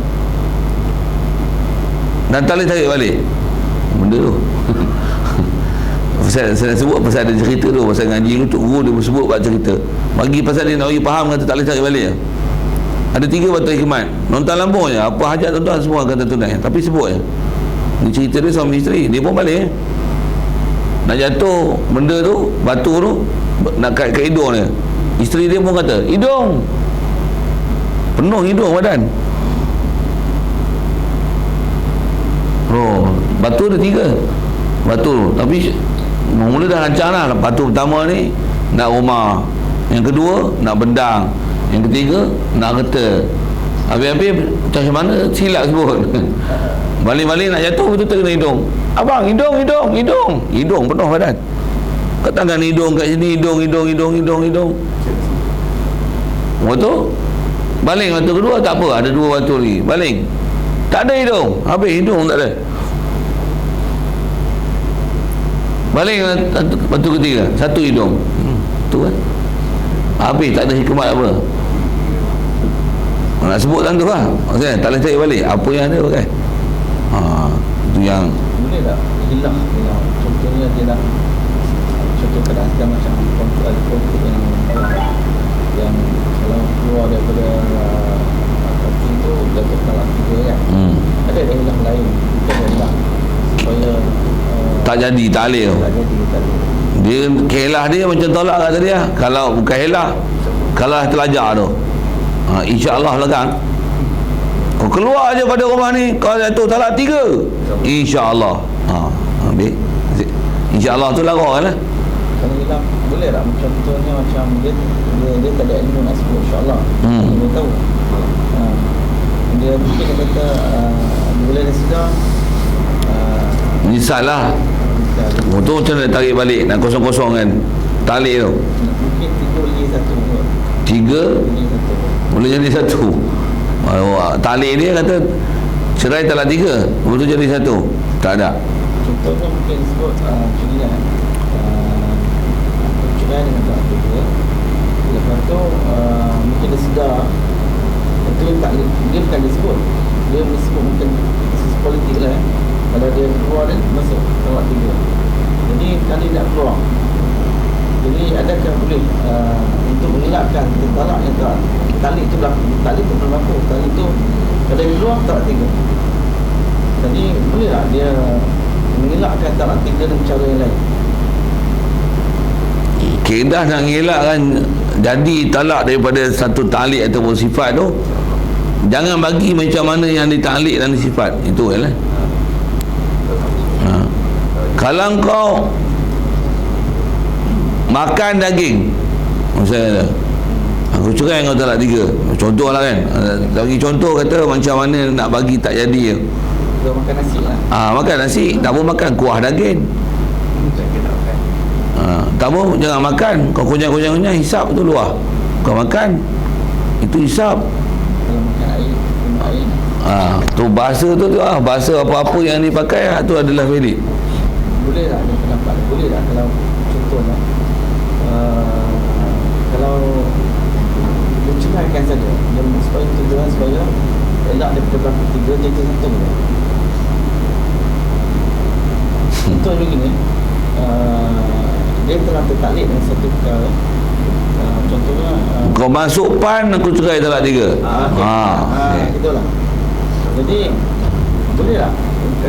dan tak boleh tarik balik benda tu. Saya sebut pasal ada cerita tu, pasal ngaji tu guru dia sebut buat cerita bagi pasal dia nak bagi faham, kata tak boleh tarik balik. Ada 3 batu hikmat, nonton lambung je, apa hajat tuan-tuan semua kata tunai, tapi sebut je. Ni cerita dia suami isteri, dia pun balik nak jatuh benda tu, batu tu nak kat hidung dia. Isteri dia pun kata hidung penuh, hidung badan. Batu ada 3 batu, tapi mula dah rancang lah. Batu pertama ni nak rumah, yang kedua nak bendang, yang ketiga nak kereta. Habis-habis macam mana silap sebut. Balik-balik nak jatuh betul kena hidung. Abang hidung penuh badan. Kat tangan hidung, kat sini hidung. Waktu baling batu kedua tak apa, ada 2 batu lagi. Baling tak ada hidung, habis hidung tak ada. Baling batu ketiga, 1 hidung. Tu kan habis, tak ada hikmat apa. Nak sebut kan tu lah, maksudnya tak boleh cari balik apa yang ada pakai. Itu yang boleh tak hilang contohnya dia nak contoh keadaan macam konflik yang kalau keluar daripada konflik tu jatuh talak 3 kan. Ada hilang lain bukan hilang supaya tak jadi talil. Dia kelah dia macam tolak kat tadi lah. Kalau bukan helah, kalau telajar tu, insya-Allah legang. Kau keluar aja pada rumah ni, kau jatuh talak 3, insya-Allah. Habis insya-Allah tu larang kan lah. Kalau hilang boleh tak contohnya macam dia tak ada ilmu nak sebut insya-Allah. Dia tahu. Dia mungkin dia kata bila dia sedar misal lah tu macam nak tarik balik, nak kosong-kosong kan tali tu, mungkin 3 boleh jadi 1 boleh jadi 1. Tali dia kata cerai talak 3, betul jadi 1, tak ada. Contohnya mungkin sebut cerai dengan talak 3, lepas tu mungkin dia sedar Itu tak, dia bukan disebut. Dia disebut mungkin sisi politik lah. Kalau dia keluar dia masuk talak 3. Jadi kalau dia tak keluar, jadi adakah boleh untuk mengelakkan talak yang tak talik tu berlaku, talik tu berlaku, talik tu kalau dia keluar talak 3. Jadi boleh tak dia mengelakkan talak 3 dengan cara yang lain? Kaedah nak ngelakkan jadi talak daripada satu talik ataupun sifat tu, jangan bagi macam mana yang ditalik dan sifat itu lah. Kalau kau makan daging, misalnya aku cerai kau talak 3, contoh lah kan, bagi contoh kata macam mana nak bagi tak jadi. Kau makan nasi lah. Makan nasi, tak pun makan kuah daging. Tak pun jangan makan, kau kunyah-kunyah hisap tu luar. Kau makan, itu hisap. Kalau makan air, minum air. Tu bahasa tu bahasa apa-apa yang dipakai tu adalah valid. Boleh tak ada pendapat? Boleh tak kalau contohnya kalau menceraikan saja, dia supaya tujuan supaya elak daripada berlaku 3 jadi 1 je. Contohnya begini, dia telah tertalik dengan satu perkara. Contohnya Kau masuk PAN, aku cerai talak 3. Itulah. Jadi boleh tak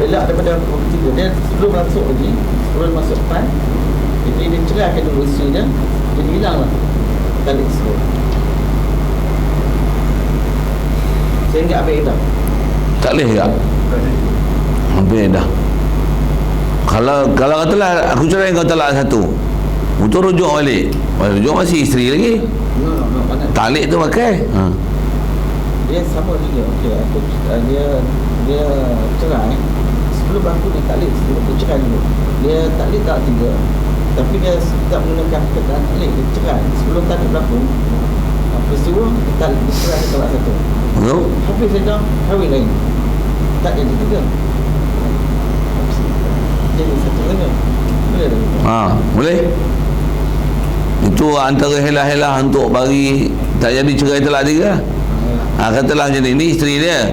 elak daripada 3? Dia sebelum masuk lagi, sebelum masuk PAN, jadi dia ceraikan dulu isteri dia, jadi hilanglah talik tersebut sehingga habis dah. Tak boleh tak? Habis dah. Kalau katalah aku cerai kau talak 1, betul rujuk balik. Rujuk masih isteri lagi. No, Talik tu pakai. Dia sama juga. Okey, dia cerai sebelum berlaku dia talik, sebelum aku cerai dulu. Dia talik tak 3. Tapi dia tak menggunakan perkataan talik, dia cerai sebelum talik berlaku. Peristiwa talik dia cerai dia talak 1. Betul? Habis dia dah kahwin lain. Tak jadi 3. Jadi 1 saja. Boleh tak? Boleh. Itu antara helah-helah untuk bagi tak jadi cerai talak 3. Katalah macam ni isteri dia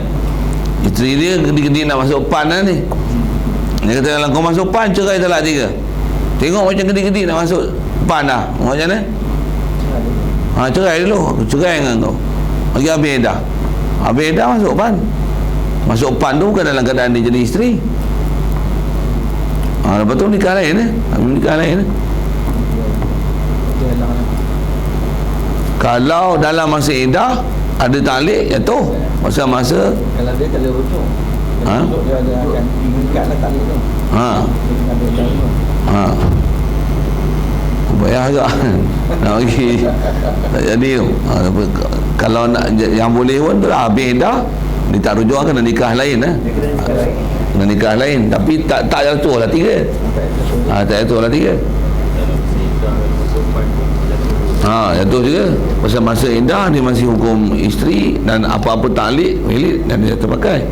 gedi-gedi nak masuk PAN lah ni. Dia kata kalau kau masuk PAN cerai talak 3. Tengok macam gedi-gedi nak masuk PAN dah. Macam mana? Cerai dulu. Aku cerai dengan kau. Bagi habis dah. Habis dah masuk PAN. Masuk PAN tu bukan dalam keadaan dia jadi isteri. Lepas tu nikah lain nikah lain. Kalau dalam masa iddah ada talik jatuh masa kalau dia tak boleh rujuk, dia ada akan ikatlah talik tu. Bayar agak nak bagi tak jadi tu. Kalau nak yang boleh pun tu lah habis dah, dia tak rujuk kena nikah lain kena nikah lain, tapi tak jatuh lah 3. Tak jatuh lah 3. Jatuh juga pasal masa indah dia masih hukum isteri dan apa-apa talik valid dan dia terpakai.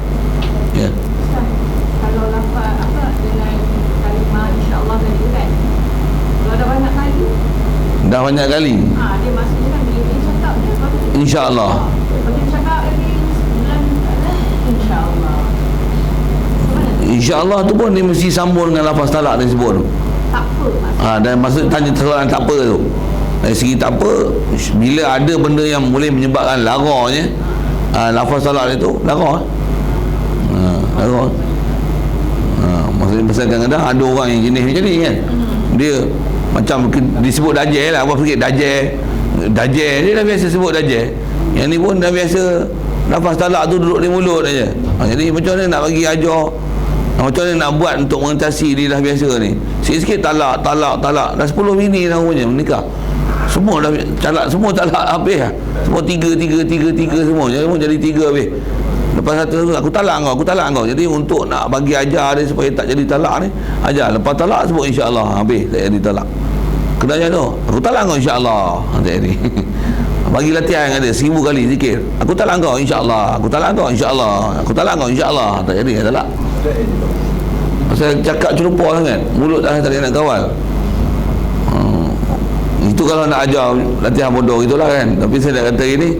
Ya. Kalau lafaz dengan kalimah insya-Allah tadi kan. Kalau dah banyak kali. Dah banyak kali. Dia maksudnya kan bila dia cakap dia insya-Allah. Dia cakap lagi bulan insya-Allah. InsyaAllah tu pun dia mesti sambung dengan lafaz talak dia sebut tu. Tak apa. Dan maksud tanya soalan tak apa tu. Dari segi tak apa, bila ada benda yang boleh menyebabkan laranya, lafaz talak dia tu lara. Lara. Maksudnya pasal kadang-kadang ada orang yang jenis macam ni kan. Dia macam disebut dajjal lah, apa fikir dajjal dia dah biasa sebut dajjal. Yang ni pun dah biasa lafaz talak tu duduk di mulut aja. Jadi macam mana nak bagi ajar, macam mana nak buat untuk mengatasi dia dah biasa ni. Sikit-sikit talak dah 10 bini dah punya menikah. Semua dah semua talak habis lah. Semua 3 semua. Jadi 3 habis. Lepas satu aku talak kau. Jadi untuk nak bagi ajar dia supaya tak jadi talak ni, ajar lepas talak sebut insya-Allah habis tak jadi talak. Kena ajar tu. Aku talak kau insya-Allah. Tak jadi. Bagi latihan dengan dia 1000 kali zikir. Aku talak kau insya-Allah. Aku talak kau insya-Allah. Aku talak kau insya-Allah. Tak jadi talak. Pasal cakap celupa sangat. Mulut dah tak nak kawal. Itu kalau nak ajar latihan bodoh itulah kan. Tapi saya nak kata ini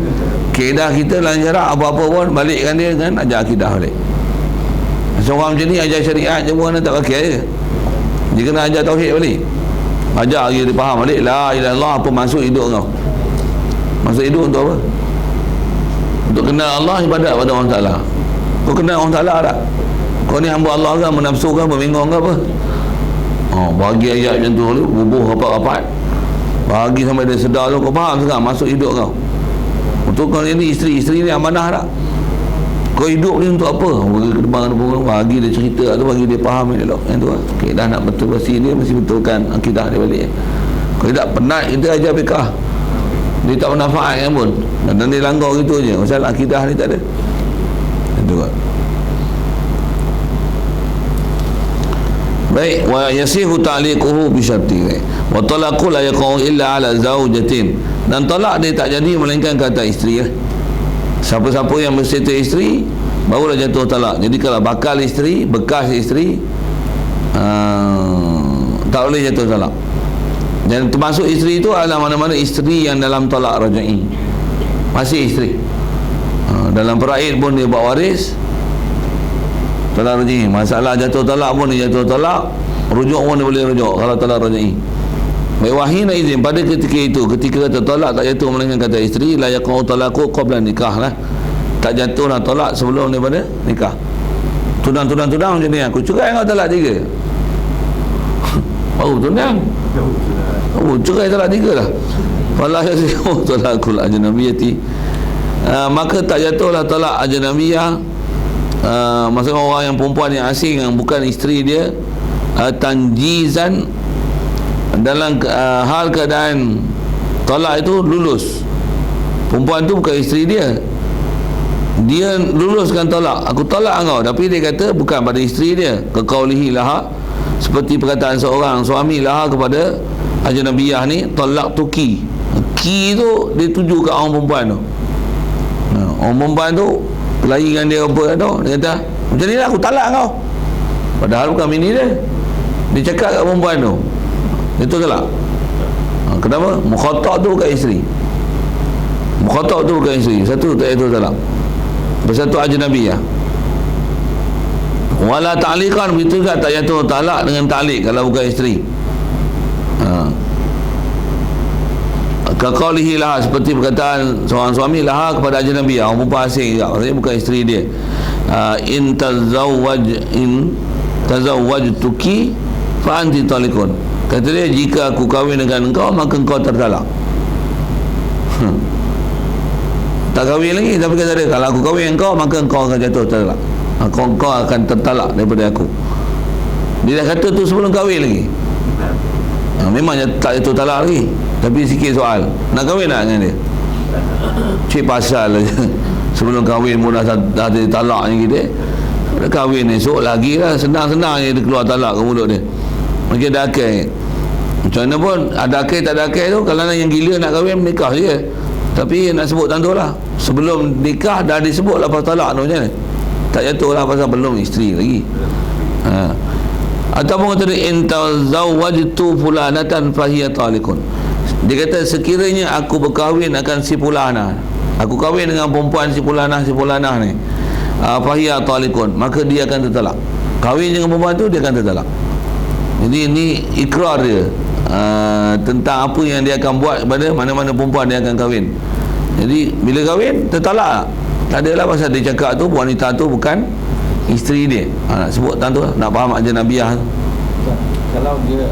Kaedah kita dalam syarak apa-apa pun balikkan dia kan ajar akidah balik. Seorang macam ni ajar syariat je pun tak pakai je. Dia kena ajar tauhid balik. Ajar dia faham balik la ilaha illallah apa maksud hidup kau. Maksud hidup untuk apa? Untuk kenal Allah, ibadat pada Allah Ta'ala. Kau kenal Allah Ta'ala tak? Kau ni hamba Allah kan, menafsukan, membingong ke apa? Bagi ayat macam tu, bubuh rapat-rapat, bagi sampai dia sedar tu, kau faham sekarang maksud hidup kau. Untuk kau ni isteri ni amanah tak? Kau hidup ni untuk apa? Bagi dia cerita tu, bagi dia faham elok. Yang tu lah. Okay, dah nak betul bersih dia, mesti betulkan akidah dia balik. Kalau tak penat, kita ajar fiqah. Dia tak bernafaat kan pun. Dan dia langgar gitu je. Pasal akidah ni tak ada. Yang tu lah. Baik, wa yasihu ta'liquhu bi syarti. Wa talaqu la yaqau illa ala zawjatin. Dan talak dia tak jadi melainkan kata isteri lah. Siapa-siapa yang berserta isteri barulah jatuh talak. Jadi kalau bakal isteri, bekas isteri, tak boleh jatuh talak. Dan termasuk isteri itu adalah mana-mana isteri yang dalam talak rajai, masih isteri. Dalam peraid pun dia buat waris, talak rajai. Masalah jatuh talak pun dia jatuh talak, rujuk pun dia boleh rujuk kalau talak rajai. Baik, wahina izin pada ketika itu, ketika kata talak tak jatuh melainkan kata isteri, la yaqau talaqu qabla nikah lah. Tak jatuhlah talak sebelum daripada nikah. Tudang macam ni, aku cerai kau talak 3. Baru tunang. Cerai talak 3 lah. Fala yasihu talaqul ajnabiyati. Maka tak jatuhlah talak ajnabiyah. Maksudnya orang yang perempuan yang asing yang bukan isteri dia, tanjizan, dalam hal keadaan talak itu lulus. Perempuan tu bukan isteri dia, dia luluskan talak, aku talak kau, tapi dia kata bukan pada isteri dia. Kaqaulihi laha, seperti perkataan seorang suami laha kepada ajnabiyah ni, talak tu ki tu dia tuju ke orang perempuan tu. Orang perempuan tu kelahi dengan dia apa tu, dia kata macam ni lah aku talak kau, padahal bukan bini dia. Dia cakap kat perempuan tu, itu talak. Kenapa? Mukhatab tu bukan isteri. Mukhatab tu bukan isteri. Satu tak itu talak. Bersatu ajnabiyah. Wala ta'liqan, begitu juga tak jatuh talak dengan ta'liq kalau bukan isteri. Kaqaulihi laha, seperti perkataan seorang suami laha kepada ajnabiyah, orang perempuan asing juga, maksudnya bukan isteri dia. In tazawwajtuki fa anti taliqun. Kata dia, jika aku kahwin dengan engkau maka engkau tertalak. Tak kahwin lagi, tapi kata dia, kalau aku kahwin engkau maka engkau akan jatuh talak. Engkau akan tertalak daripada aku. Dia dah kata tu sebelum kahwin lagi. Memang tak jatuh talak lagi, tapi sikit soal, nak kahwin tak dengan dia? Cik pasal je. Sebelum kahwin pun dah ada talak ni kita. Dah kahwin esok lagi lah, senang-senang je dia keluar talak ke mulut dia. Mungkin ada akal. Macam mana pun ada akal tak ada akal tu, kalau yang gila nak kahwin nikah je. Tapi nak sebut tentu lah, sebelum nikah dah disebut lah pasal talak tu, macam mana? Tak jatuh lah pasal belum isteri lagi. Ataupun kata dia, in tazawwajtu fulanatan fahiya talikun. Dia kata sekiranya aku berkahwin akan si fulanah, aku kahwin dengan perempuan si fulanah ni, fahiya talikun, maka dia akan tertalak. Kahwin dengan perempuan tu dia akan tertalak. Jadi ini ikrar dia tentang apa yang dia akan buat kepada mana-mana perempuan dia akan kahwin. Jadi bila kahwin tertalak, tak adalah pasal dia cakap tu wanita tu bukan isteri dia. Nak sebut tentu nak faham ajnabiyah. Kalau dia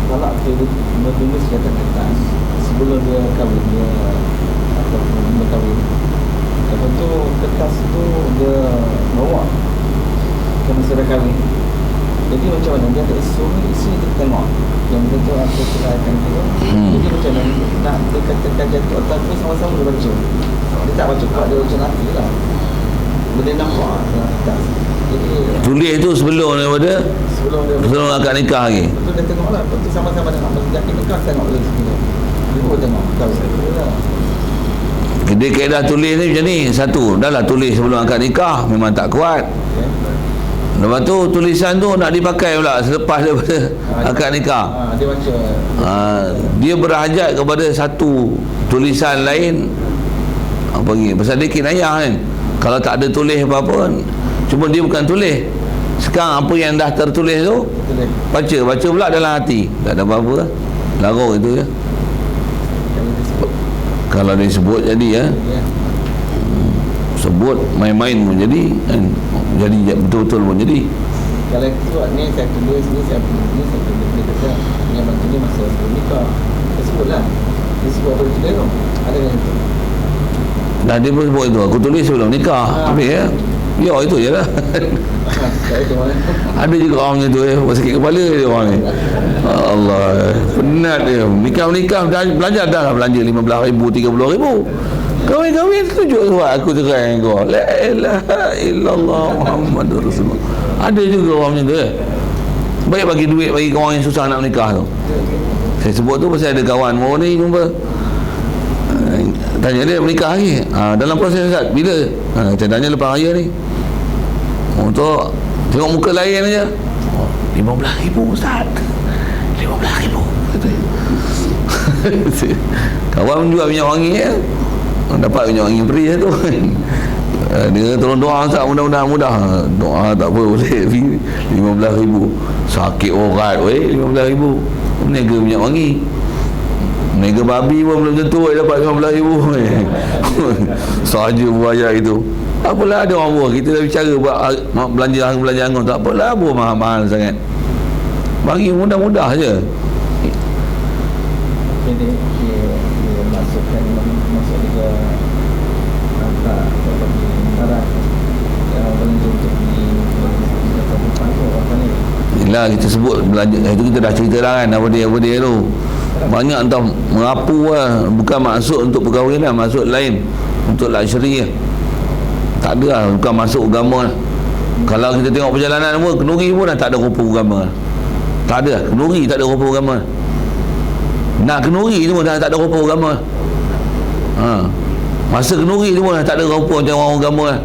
talak tu menulis kata kertas sebelum dia kahwin, dia ataupun berkahwin, lepas tu kertas tu dia bawa ke masa dah kahwin. Jadi macam mana dia ada isteri dia tengok yang betul aku ceraikan tu. Jadi macam mana nak dia katakan jatuh atau tu sama-sama dia baca. Dia tak baca kat dia macam nanti lah. Dia nampak tak. Jadi tulis tu sebelum daripada sebelum akad nikah lagi. Betul dia tengok lah. Betul sama-sama tengok. Akad nikah tengok lagi sekali. Dia pun tengok. Tahu lah. Dia kaedah tulis ni macam ni. Satu, dah lah tulis sebelum akad nikah memang tak kuat. Lepas tu tulisan tu nak dipakai pula selepas daripada akad nikah. Dia baca. Dia berhajat kepada satu tulisan lain Pergi pasal dia kinayah kan. Kalau tak ada tulis apa-apa, cuma dia bukan tulis. Sekarang apa yang dah tertulis tu baca pula dalam hati, tak ada apa-apa, larut itu je. Kalau dia sebut jadi ya, sebut main-main pun jadi kan? Jadi betul-betul pun jadi. Kalau itu ni saya tulis ni, saya tulis dia kata yang bantu ni masa sebelum nikah. Saya sebutlah. Dia sebut apa tulis tu? Ada yang itu. Dah dia pun sebut itu, aku tulis sebelum nikah. Habis ya. Ya itu je lah. Saya tu mana? Ada juga orang macam tu sakit kepala dia orang ni. Allah, penat dia. Nikah belajar dah lah belanja 15,000, 30,000. Kahwin tunjuk tu aku cerai kau. La ilaha illallah Muhammadur Rasulullah. Ada juga orang macam tu baik bagi duit bagi orang yang susah nak menikah tu. Saya sebut tu pasal ada kawan orang ni jumpa, tanya dia menikah lagi, dalam proses Ustaz bila? Saya tanya lepas raya ni. Untuk tengok muka lain aja. 15,000 Ustaz. 15,000 kata. Kawan jual minyak wangi ya. Dapat minyak wangi free tu. Dia tolong doa Ustaz, mudah-mudahan mudah. Doa tak apa boleh 15,000. Sakit orat weh 15,000. Meniaga minyak wangi. Meniaga babi pun belum tentu dapat 15,000. Sahaja buaya itu. Apalah ada orang buah, kita dah bicara buat belanja anggun, tak apalah buah mahal-mahal sangat. Bagi mudah-mudah je. Jadi dia masukkan masuk juga antara yang belanja untuk di depan tu apa ni? Yelah kita sebut belanja itu kita dah cerita dah kan apa dia tu. Banyak entah merapu lah, bukan maksud untuk perkahwinan, maksud lain untuk luxury lah. Tak ada lah, bukan masuk agama lah. Kalau kita tengok perjalanan pun kenduri pun dah tak ada rupa agama lah. Tak ada, kenduri tak ada rupa agama lah. Nak kenduri tu pun dah tak ada rupa agama lah. Masa kenduri tu pun dah tak ada rupa macam orang agama lah.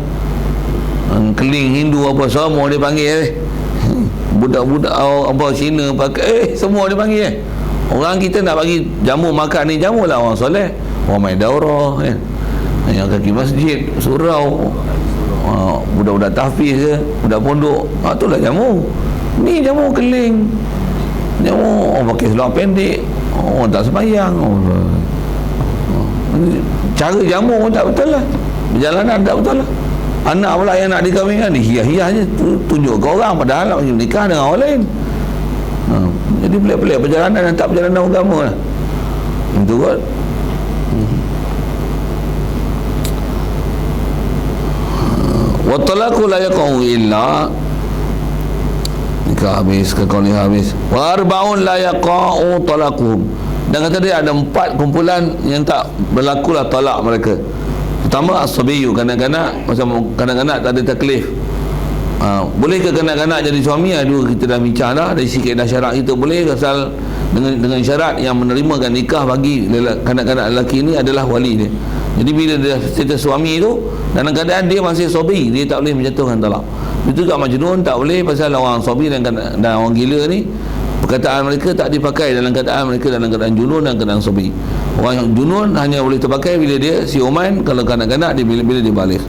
Keling Hindu apa semua dia panggil budak-budak apa Cina pakai semua dia panggil Orang kita nak bagi jamu makan ni, jamu lah orang soleh, orang main daurah kan, yang kaki masjid, surau, budak-budak tahfiz ke, budak pondok, itulah jamu. Ni jamu keling, jamu orang pakai seluar pendek, orang tak sembahyang, cara jamu pun tak betul lah, perjalanan tak betul lah. Anak pula yang nak dikahwinkan ni hiyah-hiyah je, tunjuk ke orang, padahal nak nikah dengan orang lain. Jadi pelik-pelik perjalanan dan tak perjalanan agama lah. Itu kot. Wa talaqu la yaqau illa, nikah habis, kekaulian habis. Wa arba'un la yaqau talaquhum. Dan kata dia ada 4 kumpulan yang tak berlakulah talak mereka. Pertama as-sabiyyu, kanak-kanak, macam kanak-kanak tak ada taklif. Boleh ke kanak-kanak jadi suami? Dua kita dah bincang dah, dari sikit dah syarat kita boleh, asal dengan syarat yang menerimakan nikah bagi kanak-kanak lelaki ini adalah wali dia. Jadi bila dia status suami tu, dalam keadaan dia masih sobi, dia tak boleh menjatuhkan talak. Itu juga majnun tak boleh, pasal orang sobi dan orang gila ni, perkataan mereka tak dipakai dalam keadaan mereka dalam keadaan junun dan keadaan sobi. Orang yang junun hanya boleh terpakai bila dia siuman, kalau kanak-kanak dia bila dia balik.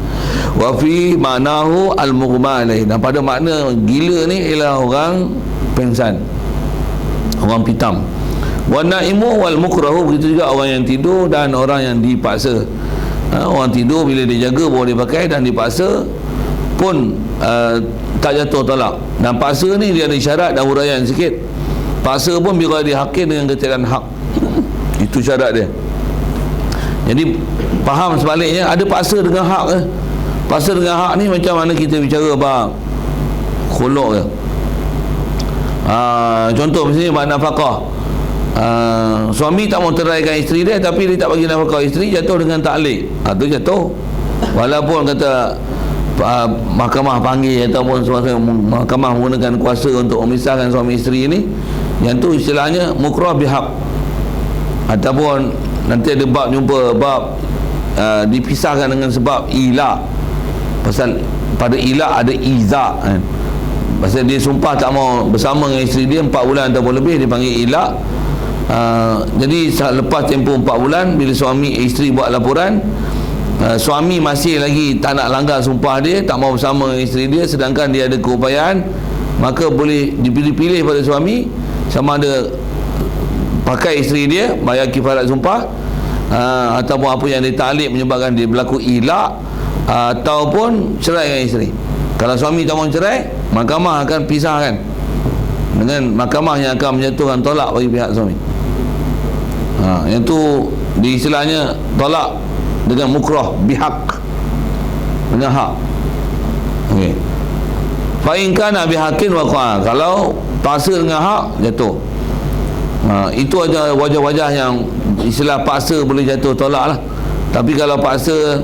Wa fi ma'nahu al-mughma alaih, dan pada makna gila ni ialah orang pengsan, orang pitam. Wa naimu wal mukrahu, begitu juga orang yang tidur dan orang yang dipaksa. Orang tidur bila dia jaga baru dia pakai, dan dipaksa pun tak jatuh talak. Dan paksa ni dia ada syarat dan huraian sikit. Paksa pun bila dia hakim dengan ketiadaan hak. Itu syarat dia. Jadi faham sebaliknya, ada paksa dengan hak. Paksa dengan hak ni macam mana kita bicara bab khuluk ke. Contoh misalnya bab nafkah. Suami tak mau teraikan isteri dia, tapi dia tak bagi nafkah isteri, jatuh dengan ta'liq. Itu jatuh. Walaupun kata mahkamah panggil ataupun mahkamah menggunakan kuasa untuk memisahkan suami isteri ini, yang tu istilahnya mukrah bihaq. Ataupun nanti ada bab jumpa bab dipisahkan dengan sebab ila. Pasal pada ila ada iza kan. Pasal dia sumpah tak mau bersama dengan isteri dia 4 bulan ataupun lebih, dia panggil ila. Jadi lepas tempoh 4 bulan, bila suami isteri buat laporan, suami masih lagi tak nak langgar sumpah dia, tak mau bersama isteri dia, sedangkan dia ada keupayaan, maka boleh dipilih-pilih pada suami sama ada pakai isteri dia bayar kifarat sumpah, ataupun apa yang ditaklid menyebabkan dia berlaku ilak, ataupun cerai dengan isteri. Kalau suami tak mau cerai, mahkamah akan pisahkan dengan mahkamah yang akan menjatuhkan tolak bagi pihak suami. Yang tu diistilahnya tolak dengan mukrah bihaq, dengan hak. Okey. Fa in kana bihaqqin waqa'a, kalau paksa dengan hak jatuh. Itu aja wajah-wajah yang istilah paksa boleh jatuh tolak lah. Tapi kalau paksa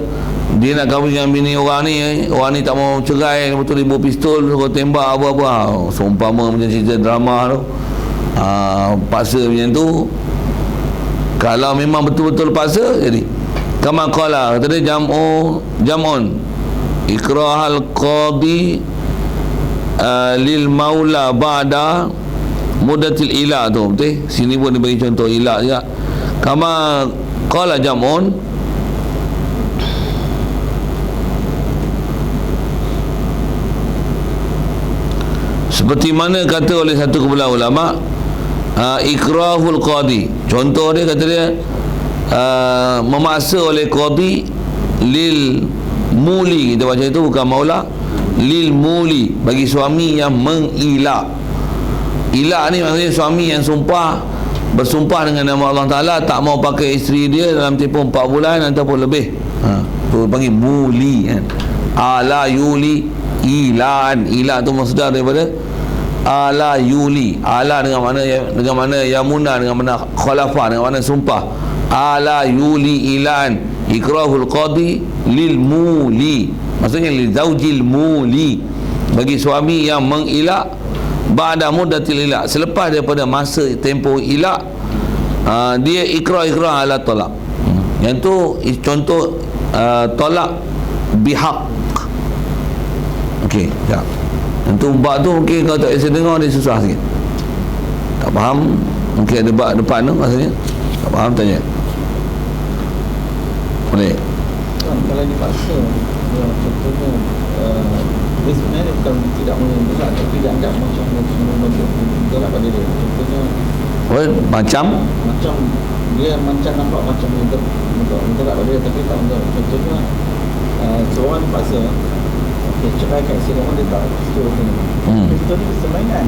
dia nak kahwin dengan bini orang ni tak mau cerai, betul dia bawa pistol suruh tembak apa-apa, seumpama macam cerita drama tu, paksa macam tu. Kalau memang betul-betul paksa, jadi kama qala, kata dia jam'un ikrahal qadi lil maula ba'da mudatil ila tu, betul? Sini pun dia bagi contoh ila juga. Kama qala jam'un, seperti mana kata oleh satu kumpulan ulama, ikrahul qadi, contoh dia kata dia memaksa oleh qadi lil muli, kita baca itu bukan maula, lil muli, bagi suami yang mengilak. Ilak ni maksudnya suami yang bersumpah dengan nama Allah Ta'ala tak mau pakai isteri dia dalam tempoh 4 bulan ataupun lebih, tu panggil muli kan. Ala yuli ilan, ila tu masdar daripada ala yuli. Ala dengan mana yamuna, dengan mana khalafa, dengan mana sumpah. Ala yuli ilan ikrahul qadi lil muli, maksudnya li zaujil muli, bagi suami yang mengilak ba'da muddatil ilak, selepas daripada masa tempoh ilak, dia ikrah ala tolak. Yang tu contoh tolak bihaq. Okey, tak. Yang tu bab tu mungkin kalau tak biasa dengar dia susah sikit, tak faham. Mungkin ada bab depan tu maksudnya tak faham, tanya boleh. Kalau dipaksa, contohnya dia sebenarnya bukan tidak menolak, tapi dia anggap macam menolak pada dia. Contohnya macam dia nampak macam menolak pada dia, tapi tak menolak. Contohnya seorang dipaksa, cerai kat isteri orang, dia tak setuju ni. Itu ni persemainan.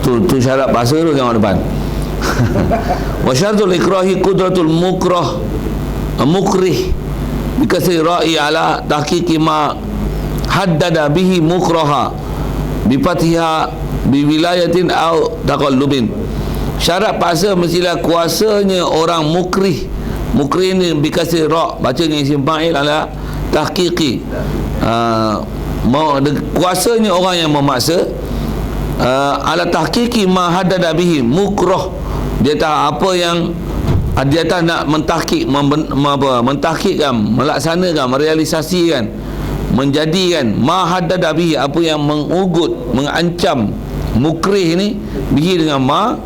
Tu syarat paksa tu, tengok depan. Wa syartul ikrahi qudratul mukrih bikasri ra'i ala tahqiqi ma haddada bihi mukraha bi fathiha bi wilayatin au taqallubin. Syarat paksa mestilah kuasanya orang mukrih ni bikasri ra', baca dengan isim fa'il ala tahqiqi, kuasanya orang yang memaksa ala tahqiqi ma haddada bihi mukrah, dia tak apa yang dia tak nak mentahqiqkan, melaksanakan, merealisasikan, menjadikan ma haddada bihi, apa yang mengugut, mengancam mukrih ni bihi dengan ma,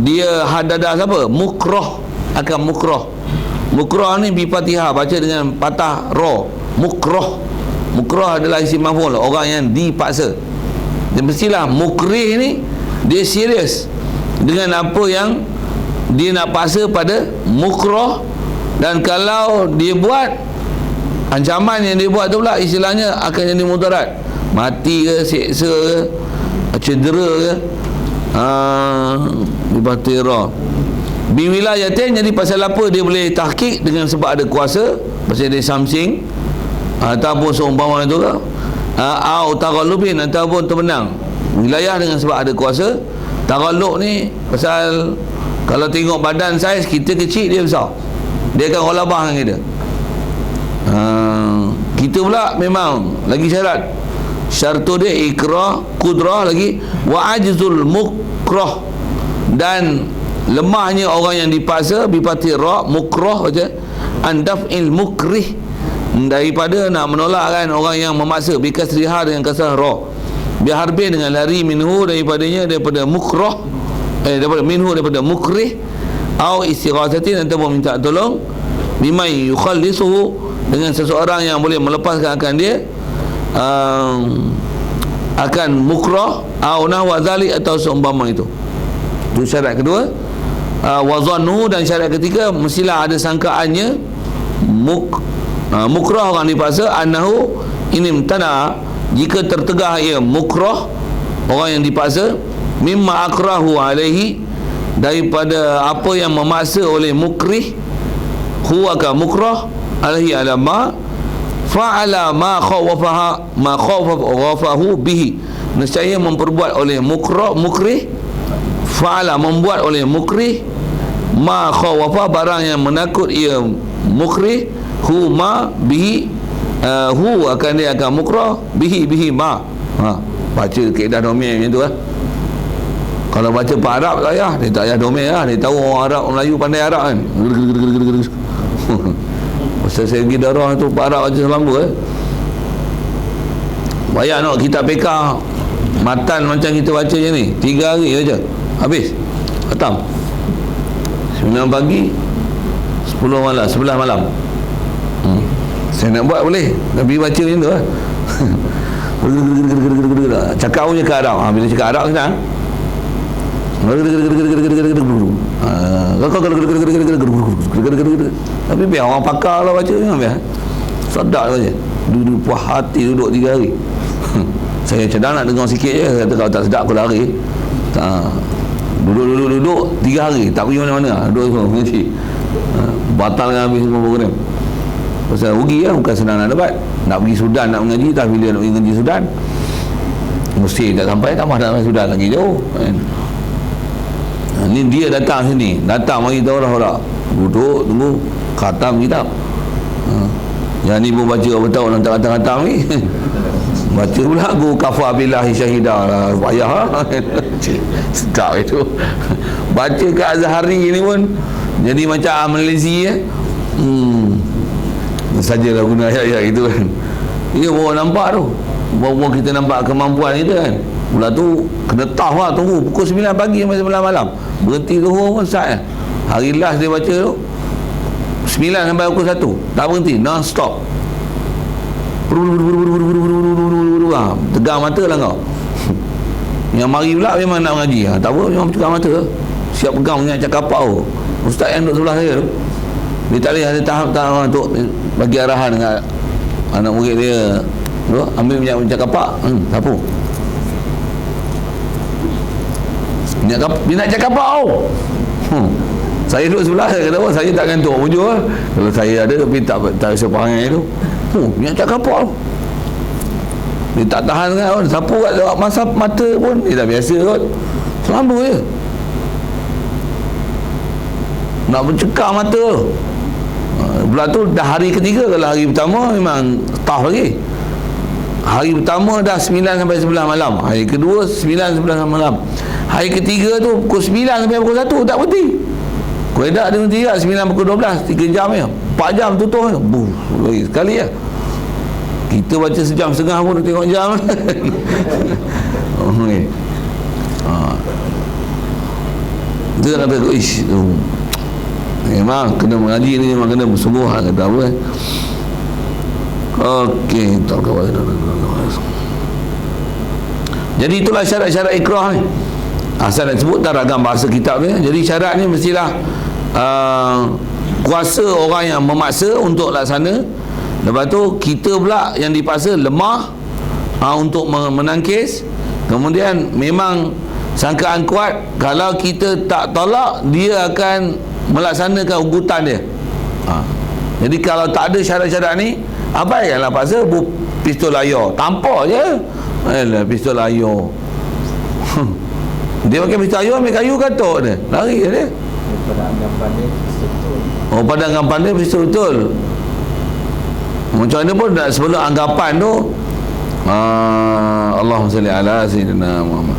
dia haddada siapa? Mukrah, akan mukrah ni bi fatihah, baca dengan patah ra, mukrah adalah isim maf'ul, orang yang dipaksa. Dan mestilah mukrih ni dia serius dengan apa yang dia nak paksa pada mukrah, dan kalau dia buat, ancaman yang dia buat tu pula istilahnya akan jadi mudarat, mati ke, seksa ke, cedera ke, bibatira biwilayatin. Jadi pasal apa dia boleh tahqiq? Dengan sebab ada kuasa, pasal dia samsing, ataupun seumpama itu ke, au taghallubin, ataupun termenang wilayah dengan sebab ada kuasa. Taghallub ni pasal kalau tengok badan saiz kita kecil, dia besar, dia akan ghalabah dengan kita. Kita pula memang lagi syartu dia ikrah, kudrah lagi, wa ajzul mukrah, dan lemahnya orang yang dipaksa bipati ra, mukrah baca, andaf'il mukrih, daripada nak menolakkan orang yang memaksa, bikasriha dengan kasrah ra, biharbin dengan lari minhu daripada mukrah, daripada minhu, daripada mukrih, au istighathatin, ataupun minta tolong, bimai yukhallisuhu, dengan seseorang yang boleh melepaskan akan dia akan mukrah au nahwa zalik, atau seumpama itu. Itu syarat kedua. Wa dhannu, dan syarat ketiga mestilah ada sangkaannya mukrah orang dipaksa, annahu inimtana, jika tertegah ia mukrah orang yang dipaksa, mimma akrahu alaihi, daripada apa yang memaksa oleh mukrih, huwa ka mukrah alaihi ala ma fa'ala ma khawafahu bihi, nescaya memperbuat oleh mukrih, fa'ala membuat oleh mukrih, ma khawafa barang yang menakut ia mukrih, hu ma bihi, hu akan dia akan mukrah, bihi ma. Baca kaedah domain macam tu lah. Kalau baca Pak Arab tak payah, dia tak payah domain lah, dia tahu orang Arab, orang Melayu pandai Arab kan. Pasal saya pergi darah tu Pak Arab baca selamba bayar nak kitab PK matan macam kita baca je ni 3 hari saja habis khatam. 9 pagi 10 malam 11 malam. Saya nak buat boleh, tapi baca macam tu lah. Cakap punya ke Arab. Bila cakap Arab senang. Tapi biar orang pakar lah baca, biar sedap saja. Duduk puas hati, duduk 3 hari. Saya cadang nak dengar sikit je, kata kalau tak sedap aku lari. Duduk 3 hari tak pergi mana-mana, duduk semua mengaji. Batal dengan habis semua program. Pasal rugi lah, bukan senang nak dapat. Nak pergi Sudan nak mengaji, tak bila nak pergi mengaji Sudan, mesti tak sampai, tambah nak sampai Sudan lagi jauh kan. Ni dia datang sini, datang mari tahu orang duduk tunggu khatam kitab. Yang ni pun baca apa tahu nak khatam ni. Baca pula aku kafa billahi syahidah lah, payah lah. Sedap itu. Baca kat Azhari ni pun jadi macam Malaysia sajalah guna ayat-ayat itu kan. Ia bawa nampak tu, bawa kita nampak kemampuan kita kan. Pula tu kena tahu lah, tunggu pukul 9 pagi sampai 9 malam, berhenti zuhur pun sat. Hari last dia baca tu 9 sampai pukul 1, tak berhenti, non stop. Tegang mata lah kau. Yang mari pula memang nak mengaji, tak apa, memang tegang mata, siap pegang punya cakap tu. Ustaz yang duduk sebelah saya tu, dia tak boleh ada tahap-tahap untuk bagi arahan dengan anak murid dia tu, ambil minyak cakap siapa minyak cakap saya duduk sebelah, saya kata saya tak gantung wujud lah. Kalau saya ada tapi tak rasa perangai tu, minyak cakap dia tak tahan kan, sapu kat masa mata pun dia dah biasa kot, selamba je nak bercekak mata. Pula tu dah hari ketiga. Kalau hari pertama memang tough lagi. Hari pertama dah 9 sampai 11 malam, hari kedua 9 11 malam, hari ketiga tu pukul 9 sampai pukul 1 tak berhenti. Kuedak dia berhenti tak 9 pukul 12, 3 jam je, 4 jam tutup je. Sekali lah. Kita baca sejam setengah pun tengok jam. Okay. Dia kata ish tu memang kena mengaji ni, memang kena bersungguh, kata apa okey. Jadi itulah syarat-syarat ikrah ni. Asal nak sebut tak ragam bahasa kitab ni. Jadi syarat ni mestilah kuasa orang yang memaksa untuk laksana. Lepas tu kita pula yang dipaksa lemah untuk menangkis. Kemudian memang sangkaan kuat, kalau kita tak tolak dia akan melaksanakan ugutan dia. Jadi kalau tak ada syarat-syarat ni, abaikanlah paksa pistol layar, tampar je. Alah pistol layar. Dia pakai pistol layar, ambil kayu katuk dia, lari dia. Pada anggapan dia pistol betul. Pada anggapan dia pistol betul. Macam mana pun sebelum anggapan tu Allahumma salli ala sayyidina Muhammad.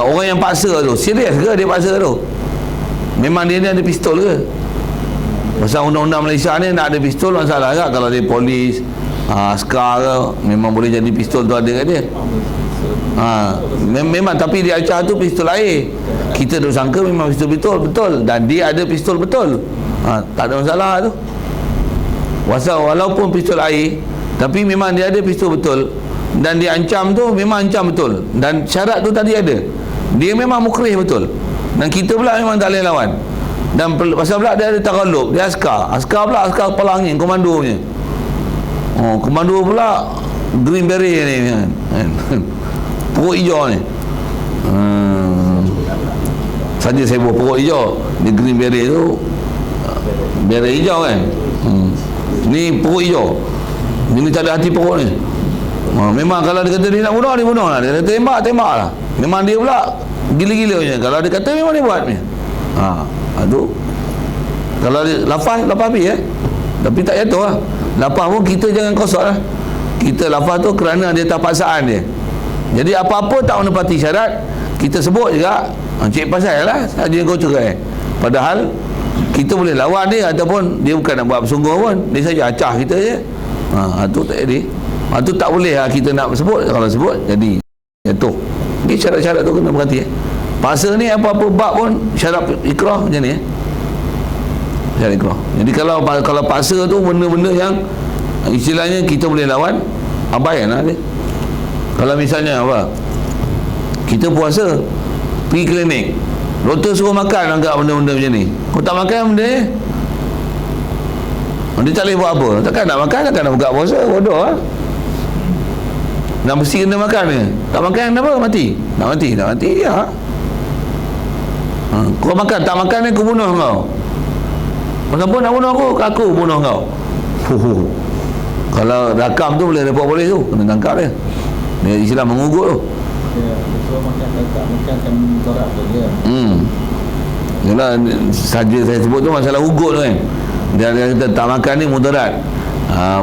Orang yang paksa tu serius ke dia paksa tu? Memang dia ni ada pistol ke? Pasal undang-undang Malaysia ni nak ada pistol masalah tak? Kalau dia polis, askar ke, memang boleh jadi pistol tu ada kat dia. Memang, tapi dia acah tu pistol air. Kita dah sangka memang pistol betul, dan dia ada pistol betul. Tak ada masalah tu. Walaupun pistol air, tapi memang dia ada pistol betul, dan dia ancam tu memang ancam betul, dan syarat tu tadi ada, dia memang mukrih betul, dan kita pula memang tak boleh lawan. Dan pasal pula dia ada tagalub, dia askar pula, askar kepala angin, komando punya. Komando pula green beret ni kan. Perut hijau ni. Saja saya buat perut hijau, dia green beret tu beret hijau kan. Ni perut hijau, ini tak ada hati perut ni. Memang kalau dia kata dia nak bunuh, dia bunuh lah. Dia tembak lah. Memang dia pula gila-gila punya. Kalau dia kata memang dia buat punya. Aduh, kalau dia lafaz habis tapi tak jatuh lah. Lafaz pun kita jangan kosot lah. Kita lafaz tu kerana dia tak paksaan dia. Jadi apa-apa tak menepati syarat, kita sebut juga, cik pasal lah saja kau cerai. Padahal kita boleh lawan dia, ataupun dia bukan nak buat bersungguh pun, dia saja acah kita je. Tu tak jadi. Tu tak boleh lah kita nak sebut. Kalau sebut jadi jatuh. Jadi syarat-syarat tu kena berhati. Paksa ni apa-apa bab pun syarat ikrah macam ni. Syarat ikrah. Jadi kalau paksa tu benda-benda yang istilahnya kita boleh lawan, abaikan lah dia. Kalau misalnya apa, kita puasa, pergi klinik, doktor suruh makan agak benda-benda macam ni, kau tak makan benda ni, dia tak boleh buat apa. Takkan nak makan, takkan nak buka puasa, bodoh lah. Nak mesti kena makan ni. Tak makan kenapa? Mati. Nak mati ya. Kau makan, tak makan ni aku bunuh kau. Kenapa nak bunuh aku bunuh kau. Kalau rakam tu boleh report polis tu, kena tangkap dia. Dia Islam mengugut tu. Dia suruh makan, tak makan kan mudarat tu dia. Yalah, saja saya sebut tu masalah ugut tu kan. Dia kata tak makan ni mudarat.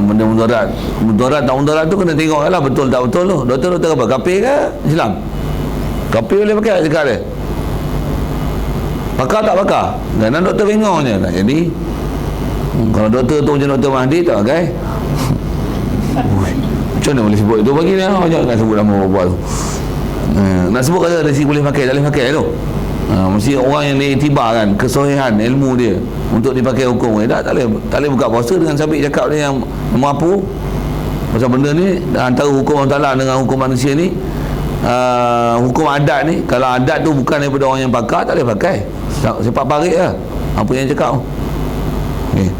Benda mudarat tak mudarat tu kena tengok lah betul tak betul tu. Doktor apa? Kafir ke Islam? Kafir boleh pakai cakap dia. Pakar tak pakar? Dan doktor bengong je tak jadi. Kalau doktor tu macam Dr. Mahdi tak pakai. Macam mana boleh sebut itu bagi ni? Jangan sebut nama perempuan tu. Nak sebut kata dia boleh pakai, tak boleh pakai tu. Mesti orang yang diiktibarkan kesohihan ilmu dia untuk dipakai hukum. Tak boleh buka puasa dengan sabit cakap dia yang mampu. Pasal benda ni antara hukum Allah Ta'ala dengan hukum manusia ni, hukum adat ni, kalau adat tu bukan daripada orang yang pakar, tak boleh pakai. Sepak parik lah apa yang cakap. Okay.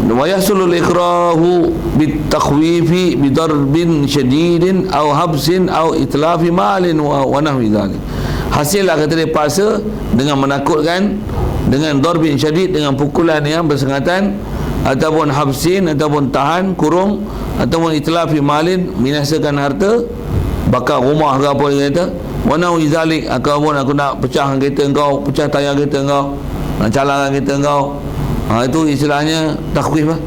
Wa yasulul ikrahu bitakhwifi bidarbin syadidin aw habsin aw itlafi malin wa nahwi dhalik. Hasillah kata dia paksa dengan menakutkan, dengan darbin syadid, dengan pukulan yang bersengatan, ataupun habsin, ataupun tahan, kurung, ataupun itlafi malin, binasakan harta, bakar rumah ke apa dia kata, wa nahwi dhalik, ataupun aku nak pecahkan kereta engkau, pecah tayar kereta engkau, nak calangkan kereta engkau. Itu istilahnya takhwif lah.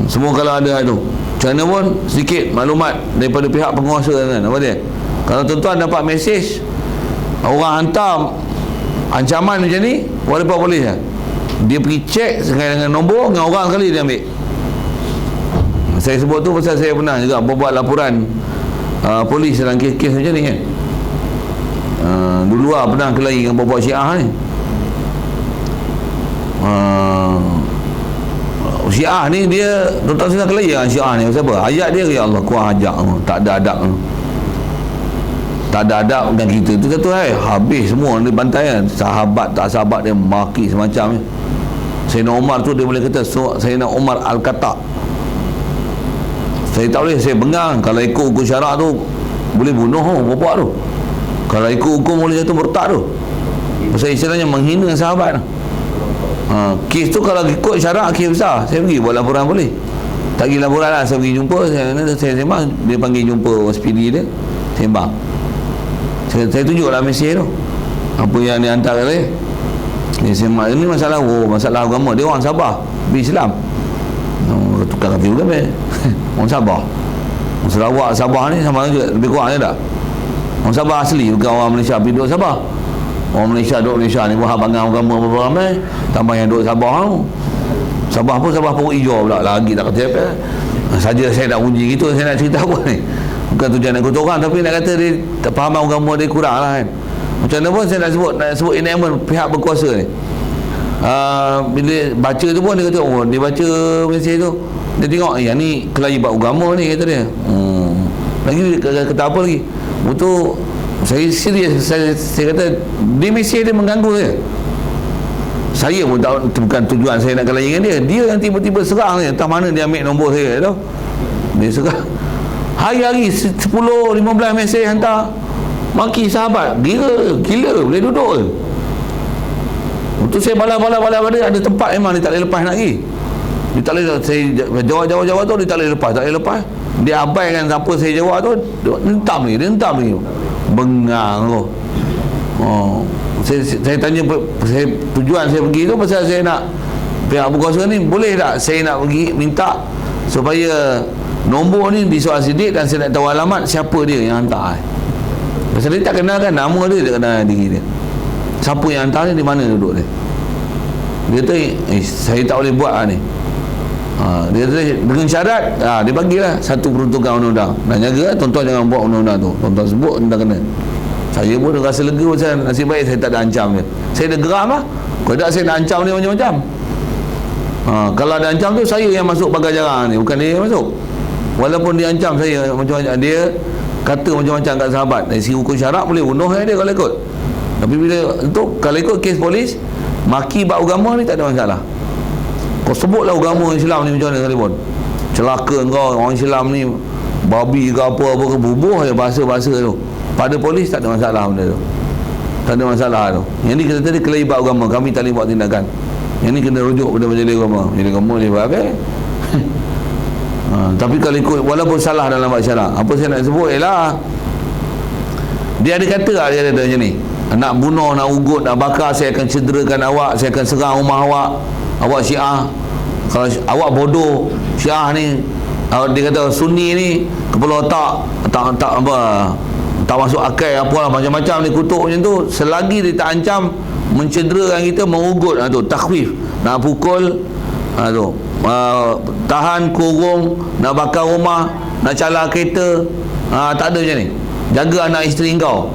Semua kalau ada itu. Macam mana pun sedikit maklumat daripada pihak penguasa kan. Apa dia? Kalau tuan-tuan dapat mesej orang hantar ancaman macam ni, walaupun polis lah, dia pergi cek dengan nombor, dengan orang sekali dia ambil. Saya sebut tu pasal saya pernah juga buat laporan polis dalam kes-kes macam ni kan. Dulu lah pernah kelahi dengan bawa Syiah ni. Syiah ni dia tuan-tuan senang kelahi dengan Syiah ni. Pasal apa? Ayat dia, ya Allah kurang ajak, tak ada adab, tak ada adab dengan kita tu. Kata habis semua dia bantai kan. Sahabat tak sahabat dia maki semacam ni. Sayyidina Umar tu dia boleh kata Sayyidina Umar Al-Kata, saya tak boleh, saya bengang. Kalau ikut hukum syarak tu boleh bunuh bapak tu. Kalau ikut hukum boleh jatuh murtad tu. Pasal istilahnya menghina sahabat tu. Kes tu kalau ikut syarak kes besar, saya pergi buat laporan boleh. Tak pergi laporan lah, saya pergi jumpa, saya sembang, dia panggil jumpa SPD dia, sembang. Saya tunjuklah mesej tu, apa yang dia hantar dia. Dia sembang, ini masalah masalah agama. Dia orang Sabah, Islam. Tukar kata juga orang Sabah. Orang Sarawak, Sabah ni sama juga, lebih kurang je tak. Orang Sabah asli, bukan orang Malaysia pergi duduk Sabah. Orang Malaysia duduk Malaysia ni buah bangang agama berapa ramai, tambah yang duduk Sabah tu. Sabah pun Sabah perut hijau pula lagi tak kata apa. Saja saya nak uji gitu, saya nak cerita apa ni. Bukan tujuan nak kutuk orang, tapi nak kata dia tak faham agama dia kurang lah kan. Macam mana pun saya nak sebut enactment pihak berkuasa ni. Bila baca tu pun dia kata, oh dia baca mesej tu, dia tengok yang ni kelahi bab agama ni, kata dia. Lagi dia kata apa lagi, betul. Saya serius, saya kata dia mesej dia mengganggu saya. Saya pun tak, bukan tujuan saya nak kelahi dengan dia. Dia yang tiba-tiba serang ni, entah mana dia ambil nombor saya tu. Dia serang hari-hari 10-15 mesej hantar maki sahabat. Gila boleh duduk ke? Untuk saya bala-bala dia, ada tempat memang dia tak boleh lepas nak pergi. Dia tak boleh, saya jawab tu dia tak boleh lepas. Dia abaikan siapa saya jawab tu, dia hentam ni bengang tu. Saya tanya, tujuan saya pergi tu pasal saya nak pihak berkuasa ni, boleh tak saya nak pergi minta supaya nombor ni disoal sidik dan saya nak tahu alamat siapa dia yang hantar. Pasal dia tak kenalkan nama dia, tak kenal diri dia. Siapa yang hantar ni, di mana duduk dia. Dia kata, saya tak boleh buat ni. Dia kata dengan syarat, dia bagilah satu peruntukan undang-undang. Dan jaga tuan-tuan jangan buat undang-undang tu. Tuan-tuan sebut, anda kena. Saya pun rasa lega pasal nasib baik saya tak ada ancam dia. Saya dah geram lah. Kalau tak saya nak ancam dia macam-macam. Kalau ada ancam tu, saya yang masuk pagar jarang ni, bukan dia yang masuk. Walaupun dia ancam saya macam-macam, dia kata macam-macam kat sahabat. Dari segi hukum syarak boleh bunuh dia kalau ikut. Tapi bila untuk kalau ikut kes polis, maki bab agama ni tak ada masalah. Kau sebutlah agama Islam ni macam mana sekalipun, celaka kau orang Islam ni, babi ke apa-apa ke, bubuh je bahasa-bahasa tu. Pada polis tak ada masalah benda tu, tak ada masalah tu. Yang ni kata tadi kelahi bab agama, kami tak boleh buat tindakan. Yang ni kena rujuk pada majlis agama. Majlis agama dia buat apa? Tapi kalau ikut, walaupun salah dalam bab syarak, apa saya nak sebut ialah dia ada kata lah, dia ada macam ni, nak bunuh, nak ugut, nak bakar, saya akan cederakan awak, saya akan serang rumah awak Syiah. Kalau awak bodoh Syiah ni, dia kata Sunni ni kepala otak tak masuk akal, apalah macam-macam dia kutuk macam tu. Selagi dia tak ancam mencederakan kita, mengugut, tu takhwif, nak pukul, tu tahan, kurung, nak bakar rumah, nak calar kereta, tak ada macam ni. Jaga anak isteri kau.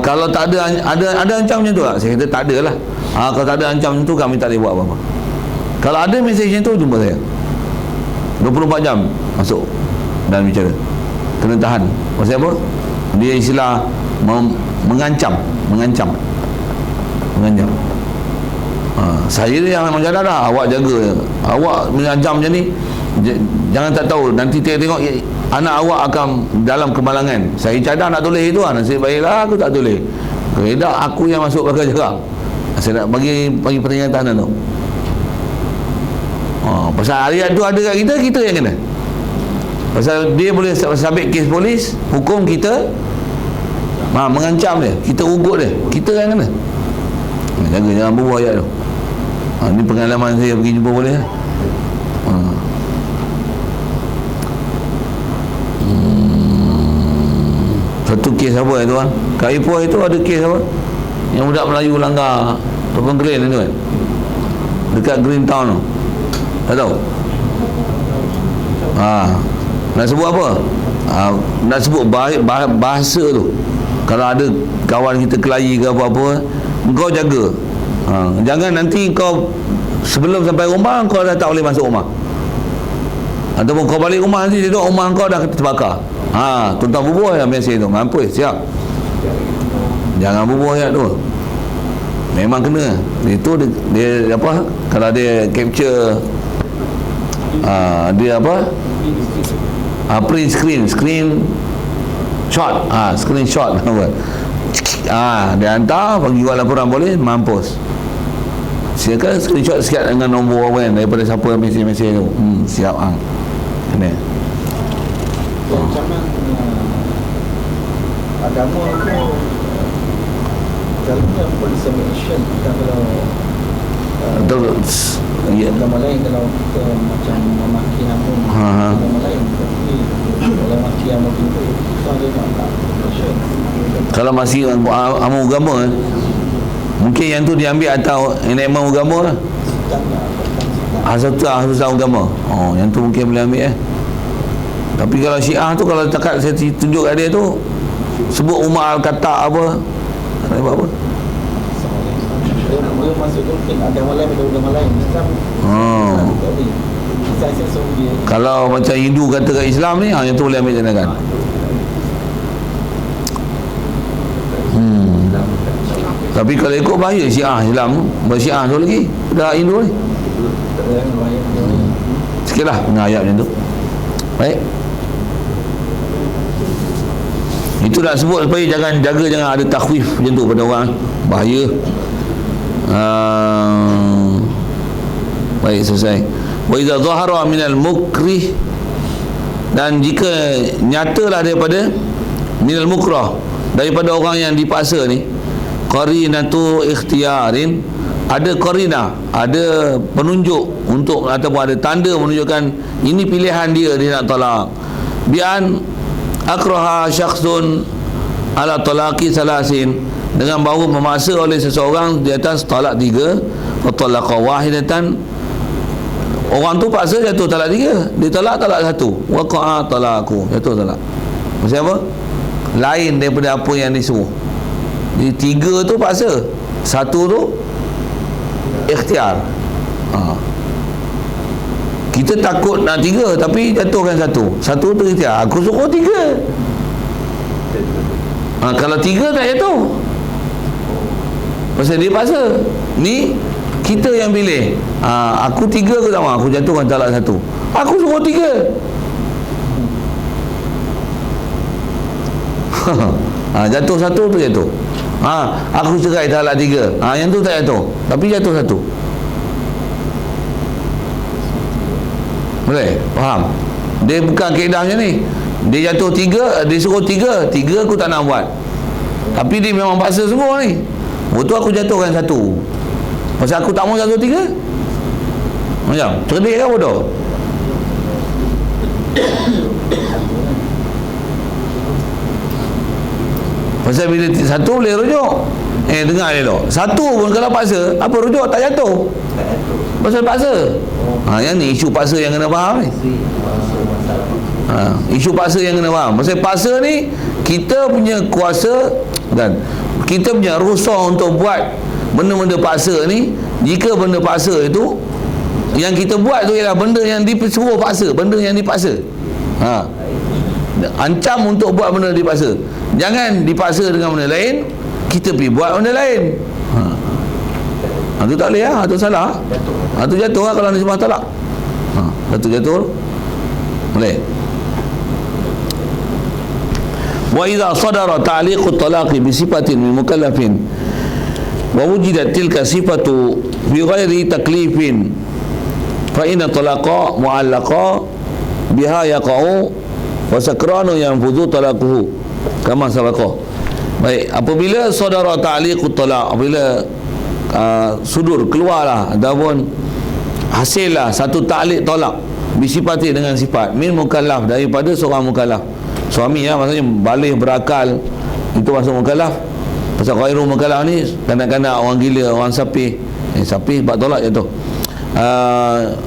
Kalau tak ada ancam macam tu lah, saya kata tak ada lah. Kalau tak ada ancam macam tu, kami tak boleh buat apa-apa. Kalau ada mesej macam tu, jumpa saya 24 jam masuk dan bicara, kena tahan. Pasal apa? Dia istilah mengancam. Saya yang macam dah awak jaga, awak mengancam macam ni, jangan tak tahu nanti tengok anak awak akan dalam kemalangan. Saya cadang nak tulis itu, nasib baiklah aku tak tulis. Keredak aku yang masuk pakai jarang. Saya nak bagi pertanyaan tahanan tu. Pasal ayat tu ada kat kita yang kena. Pasal dia boleh sabit kes polis, hukum kita, mengancam dia, kita ugut dia, kita yang kena. Jangan berbual ayat tu. Ni pengalaman saya pergi jumpa boleh lah. Satu kes apa itu kan, kat Ipoh itu ada kes apa, yang budak Melayu langgar Topeng Green tu kan, dekat Green Town tu, tak tahu. Nak sebut apa? Nak sebut bahasa tu. Kalau ada kawan kita kelahi ke apa-apa, kau jaga. Jangan nanti kau sebelum sampai rumah kau dah tak boleh masuk rumah, ataupun kau balik rumah nanti tengok rumah kau dah terbakar. Tuan-tuan bubuh yang mesej tu, mampus, siap. Jangan bubuh ayat tu. Memang kena. Itu dia apa, kalau dia capture dia apa, print screen shot, screenshot apa, dia hantar, bagi buat laporan boleh, mampus. Silakan screenshot sikit dengan nombor apa kan, daripada siapa mesej tu. Siap. Kena. Ancaman agama itu dalamnya police action. Kalau agama lain, kalau kita macam memaki nama agama lain, tapi kalau maki nama itu ada tak action. Kalau masih agama mungkin yang tu diambil atau enakmen agama lah, asal agama. Yang tu mungkin boleh ambil. Tapi kalau Syiah tu, kalau takat saya tunjuk kat dia tu, sebut Umar Al-Khattab apa, Tak ada apa. Dia masuk tu mungkin ada agama lain, ada agama lain. Islam saya suruh dia. Kalau macam Hindu kata kat Islam ni, yang tu boleh ambil tindakan. Tapi kalau ikut bahaya Syiah Islam, bersyiah tu lagi dah Hindu ni. Sikitlah dengan ayat macam tu. Baik. Itu nak sebut supaya jangan ada takhwif macam tu pada orang. Bahaya. Baik, selesai. Wa idza zahara minal mukrih, dan jika nyatalah daripada minal mukrah, daripada orang yang dipaksa ni, qarinatu ikhtiyarin, ada qarina, ada penunjuk untuk ataupun ada tanda menunjukkan ini pilihan dia nak talak. Bi'an akraha syakhsun ala talaqi salasin, dengan bahawa memaksa oleh seseorang di atas talak 3, wa talaqa wahidatan, orang tu paksa jatuh talak 3, dia talak 1, waqa'a talaqu, jatuh talak. Maksud apa? Lain daripada apa yang disuruh. Jadi 3 tu paksa, 1 tu ikhtiar. Kita takut nak 3 tapi jatuhkan 1 tu ikhtiar. Aku suruh 3. Kalau 3 tak jatuh, pasal dia paksa. Ni kita yang pilih. Aku 3 aku tak mahu, aku jatuhkan talak 1. Aku suruh 3. Jatuh 1 tu jatuh. Aku cerai talak 3. Yang tu tak jatuh, tapi jatuh 1. Boleh? Faham? Dia bukan kaedah macam ni. Dia jatuh 3, dia suruh 3 aku tak nak buat, tapi dia memang paksa semua ni. Betul, aku jatuhkan 1 pasal aku tak mahu jatuh 3. Macam cerdik kan bodoh? Pasal bila 1 boleh rujuk. Dengar elok. 1 pun kalau paksa, apa rujuk tak jatuh? Pasal paksa. Yang ni isu paksa yang kena faham ni. Isu paksa yang kena faham. Pasal paksa ni kita punya kuasa dan kita punya rukhsah untuk buat benda-benda paksa ni. Jika benda paksa itu yang kita buat tu ialah benda yang disuruh paksa, benda yang dipaksa. Ancam untuk buat benda dipaksa. Jangan dipaksa dengan benda lain, kita pergi buat benda lain. Itu tak boleh lah, itu salah. Itu jatuh lah kalau nisbah talak. Itu jatuh boleh. Wa idza sadara ta'liqu talaqi bi sifatin min mukallafin wa wujidat tilka sifatu bi ghairi taklifin fa inna talaqa mu'allaqa biha yaqa'u wa sakranu yanfudhu talaquhu kama sabaqa. Baik, apabila saudara ta'liqut talaq, apabila sudur keluarlah ataupun hasillah satu ta'liq talak bisifati dengan sifat min mukallaf, daripada seorang mukallaf, suami ya, maksudnya baligh berakal, itu masuk mukallaf. Pasal ghairu mukallaf ni kanak-kanak, orang gila, orang sapih. Sapih bab tolak jatuh.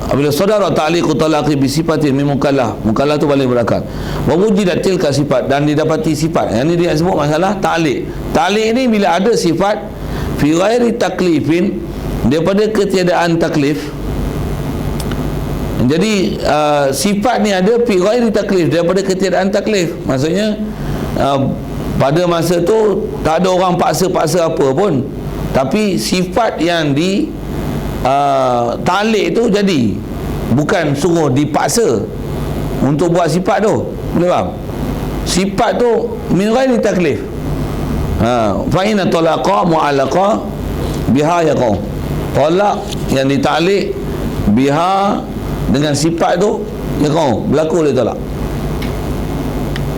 Apabila saudara ta'liqut talaqi bisifati min mukallaf, mukallaf tu baligh berakal, wa wujidat tilka sifat, dan didapati sifat. Yang ni dia sebut masalah ta'liq. Ta'liq ni bila ada sifat fi ghairi taklifin, daripada ketiadaan taklif. Jadi sifat ni ada fi ghairi taklif, daripada ketiadaan taklif. Maksudnya pada masa tu tak ada orang paksa-paksa apa pun, tapi sifat yang di ta'liq tu jadi, bukan suruh dipaksa untuk buat sifat tu. Boleh faham? Sifat tu min ghairi taklif. Fa inna talaqa mu'allaqa biha yaqau. Talak yang dita'liq biha, dengan sifat tu yaqau, berlaku oleh talak.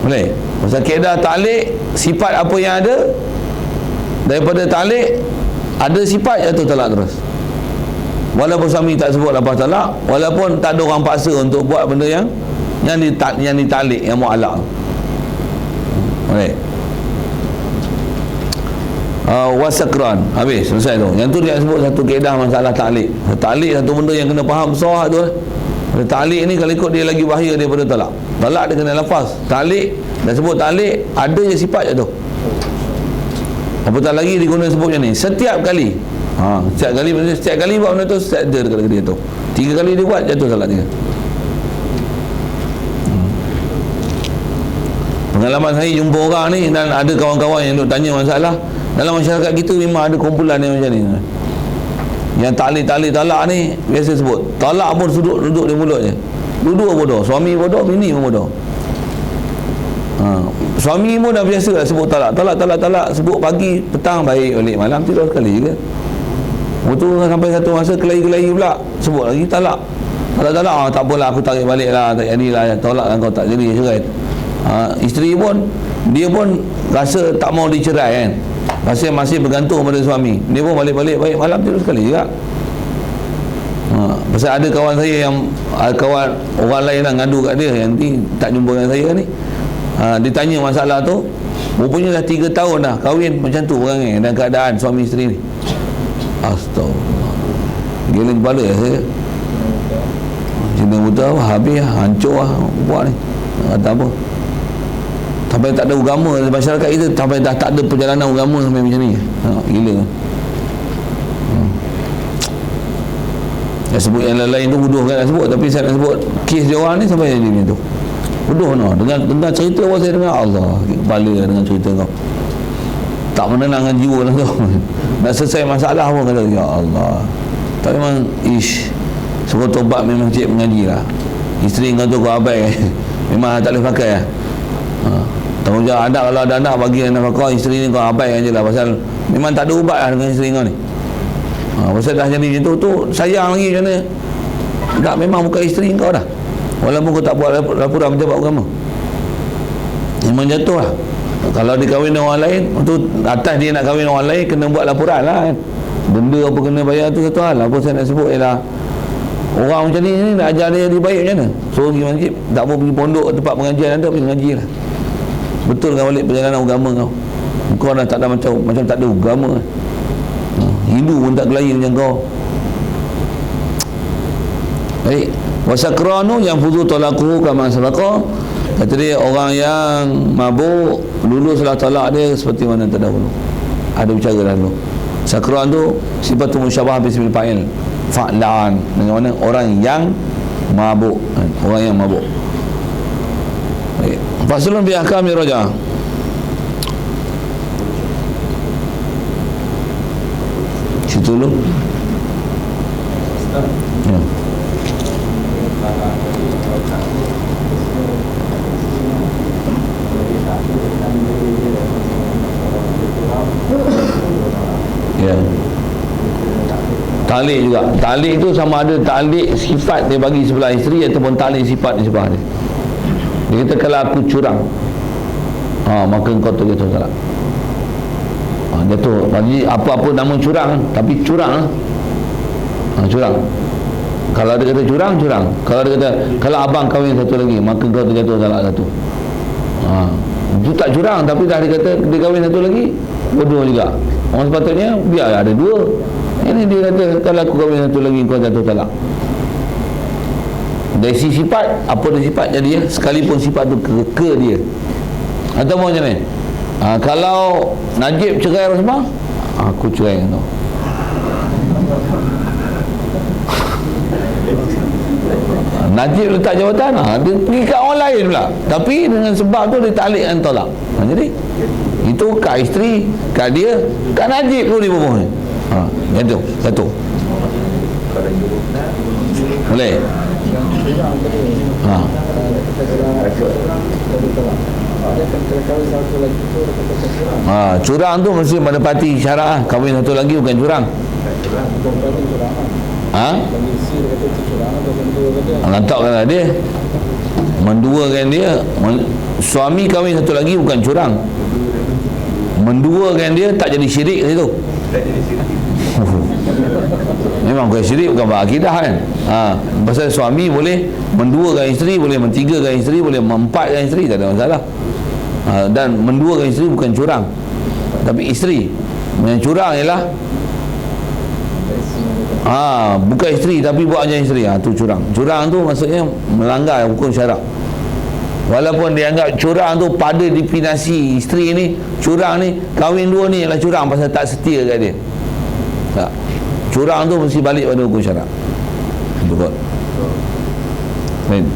Boleh? Pasal kaedah ta'liq, sifat apa yang ada, daripada ta'liq ada sifat, jatuh talak terus. Walaupun suami tak sebut lepas talak, walaupun tak ada orang paksa untuk buat benda yang dita'liq, yang mu'allaq. Boleh? Wasakran, habis, selesai tu. Yang tu dia sebut satu kaedah masalah ta'liq. Ta'liq satu benda yang kena faham besar tu. Ta'liq ni kalau ikut dia lagi bahaya daripada talak. Talak dia kena lafaz. Ta'liq, dah sebut ta'liq, ada je sifat je tu. Apatah lagi diguna sebut macam ni setiap kali. Setiap kali buat benda tu, setiap ada dekat dia tu. 3 kali dia buat, jatuh salat dia. Pengalaman saya jumpa orang ni, dan ada kawan-kawan yang duk tanya masalah dalam masyarakat kita, memang ada kumpulan yang macam ni. Yang talak ni biasa sebut talak pun duduk di mulut je. Dua bodoh, suami bodoh, bini pun bodoh. Suami pun dah biasa lah sebut talak, sebut pagi, petang baik balik, malam tidur sekali je. Betul, sampai satu masa kelahi pula sebut lagi talak. Tak apalah, aku tarik balik lah, tak jadilah, tolak lah kau, tak jadi cerai. Isteri pun, dia pun rasa tak mau dicerai kan, rasa masih bergantung pada suami, dia pun balik baik, malam tidur sekali juga. Pasal ada kawan saya yang kawan orang lain lah ngadu kat dia, yang ni tak jumpa dengan saya ni. Dia tanya masalah tu, rupanya dah 3 tahun dah kahwin macam tu orang ni, dan keadaan suami isteri ni. Astagfirullah, gila kepala saya. Cinta buta apa, habis lah, hancur lah buat ni. Kata apa, sampai tak ada agama masyarakat kita, sampai dah tak ada perjalanan agama sampai macam ni. Gila. Saya sebut yang lain tu bodoh kan nak sebut, tapi saya nak sebut kes dia orang ni sampai jadi macam tu. Bodoh no. Dengan cerita apa saya dengar, Allah kepala dengan cerita kau. Tak menenangkan jiwa lah tu. Nak selesai masalah pun kata, ya Allah. Tak, memang suruh tobat memang cik mengaji lah. Isteri kau tu kau abai memang tak boleh pakai lah. Tanggungjawab anak, kalau ada anak bagi anak kau, isteri ni kau abaikan je lah, pasal memang tak ada ubat lah dengan isteri kau ni. Pasal dah jadi macam tu sayang lagi macam mana. Tak, memang bukan isteri kau dah, walaupun kau tak buat laporan pejabat agama, memang jatuh lah. Kalau dia kahwin dengan orang lain tu, atas dia nak kahwin dengan orang lain, kena buat laporan lah kan. Benda apa kena bayar tu satu hal. Apa saya nak sebut ialah orang macam ni nak ajar dia baik macam mana. So pergi masjid, tak mau pergi pondok tempat pengajian, ada pergi mengaji lah. Betul kan balik perjalanan agama kau. Kau dah tak ada macam tak ada agama. Hindu pun tak kelahi macam kau. Baik. Wasakranu yang fudu talaquhu kama sabaqa. Kata dia, orang yang mabuk dulu setelah talak dia seperti mana terdahulu. Ada bicara dah dulu. Sakran tu sifatun musyabah bismil fa'il. Fa'lan, dengan mana orang yang mabuk, orang yang mabuk. Baik. Faslun bi ahkami raja'ah. Situ dulu. Ya. Ya. Talik juga. Talik tu sama ada talik sifat dia bagi sebelah isteri ataupun talik sifat di sebelah dia. Dia kata kalau aku curang, maka engkau tu jatuh salah. Jatuh. Jadi apa-apa nama curang, tapi curang curang. Kalau dia kata curang. Kalau dia kata kalau abang kahwin satu lagi, maka engkau tu jatuh salah satu. Itu tak curang, tapi dah dia kata dia kahwin satu lagi, bodoh juga. Orang sepatutnya biar ada 2. Ini dia kata kalau aku kahwin satu lagi, kau jatuh talak. Dari sisi sifat, apa dia sifat jadi ya, sekalipun sifat tu ke dia. Atau macam ni, kalau Najib cerai Rosmah, aku cerai kau. Najib letak jawatan, dia pergi kat orang lain pula, tapi dengan sebab tu dia talikkan tolak. Jadi itu kat isteri, kat dia, kat Najib tu dia berbohong ni. Satu. Boleh? Curang tu mesti menepati syarat. Kahwin satu lagi bukan curang. Lantakkan dia, menduakan dia. Suami kahwin satu lagi bukan curang, menduakan dia tak jadi syirik itu. Memang bukan syirik, bukan berakidah kan. Pasal suami boleh menduakan isteri, boleh mentigakan isteri, boleh mempatkan isteri, tak ada masalah. Dan menduakan isteri bukan curang, tapi isteri yang curang ialah bukan isteri tapi buat macam isteri, tu curang. Curang tu maksudnya melanggar hukum syarak. Walaupun dia anggap curang tu pada definisi isteri ni, curang ni, kahwin dua ni ialah curang pasal tak setia kat dia. Tak. Curang tu mesti balik pada hukum syarak. Betul. Baik.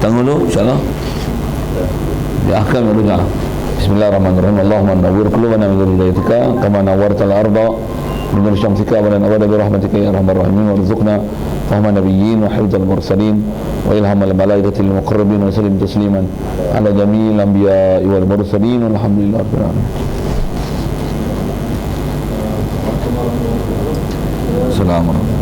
Tanggung dulu insyaAllah. Ya akan mendengar. Bismillahirrahmanirrahim. Allahumma nawwir qulubana bi hidayatika kama nawwartal arda bi nur syamsika wa lana abada bi rahmatika ya arhamar rahimin warzuqna fahma nabiyyin wa hifdzal mursalin wa ilhamal malaikatil muqarrabin wa sallim tasliman ala jami'il anbiya'i wal mursalin walhamdulillahi rabbil alamin. Assalamualaikum.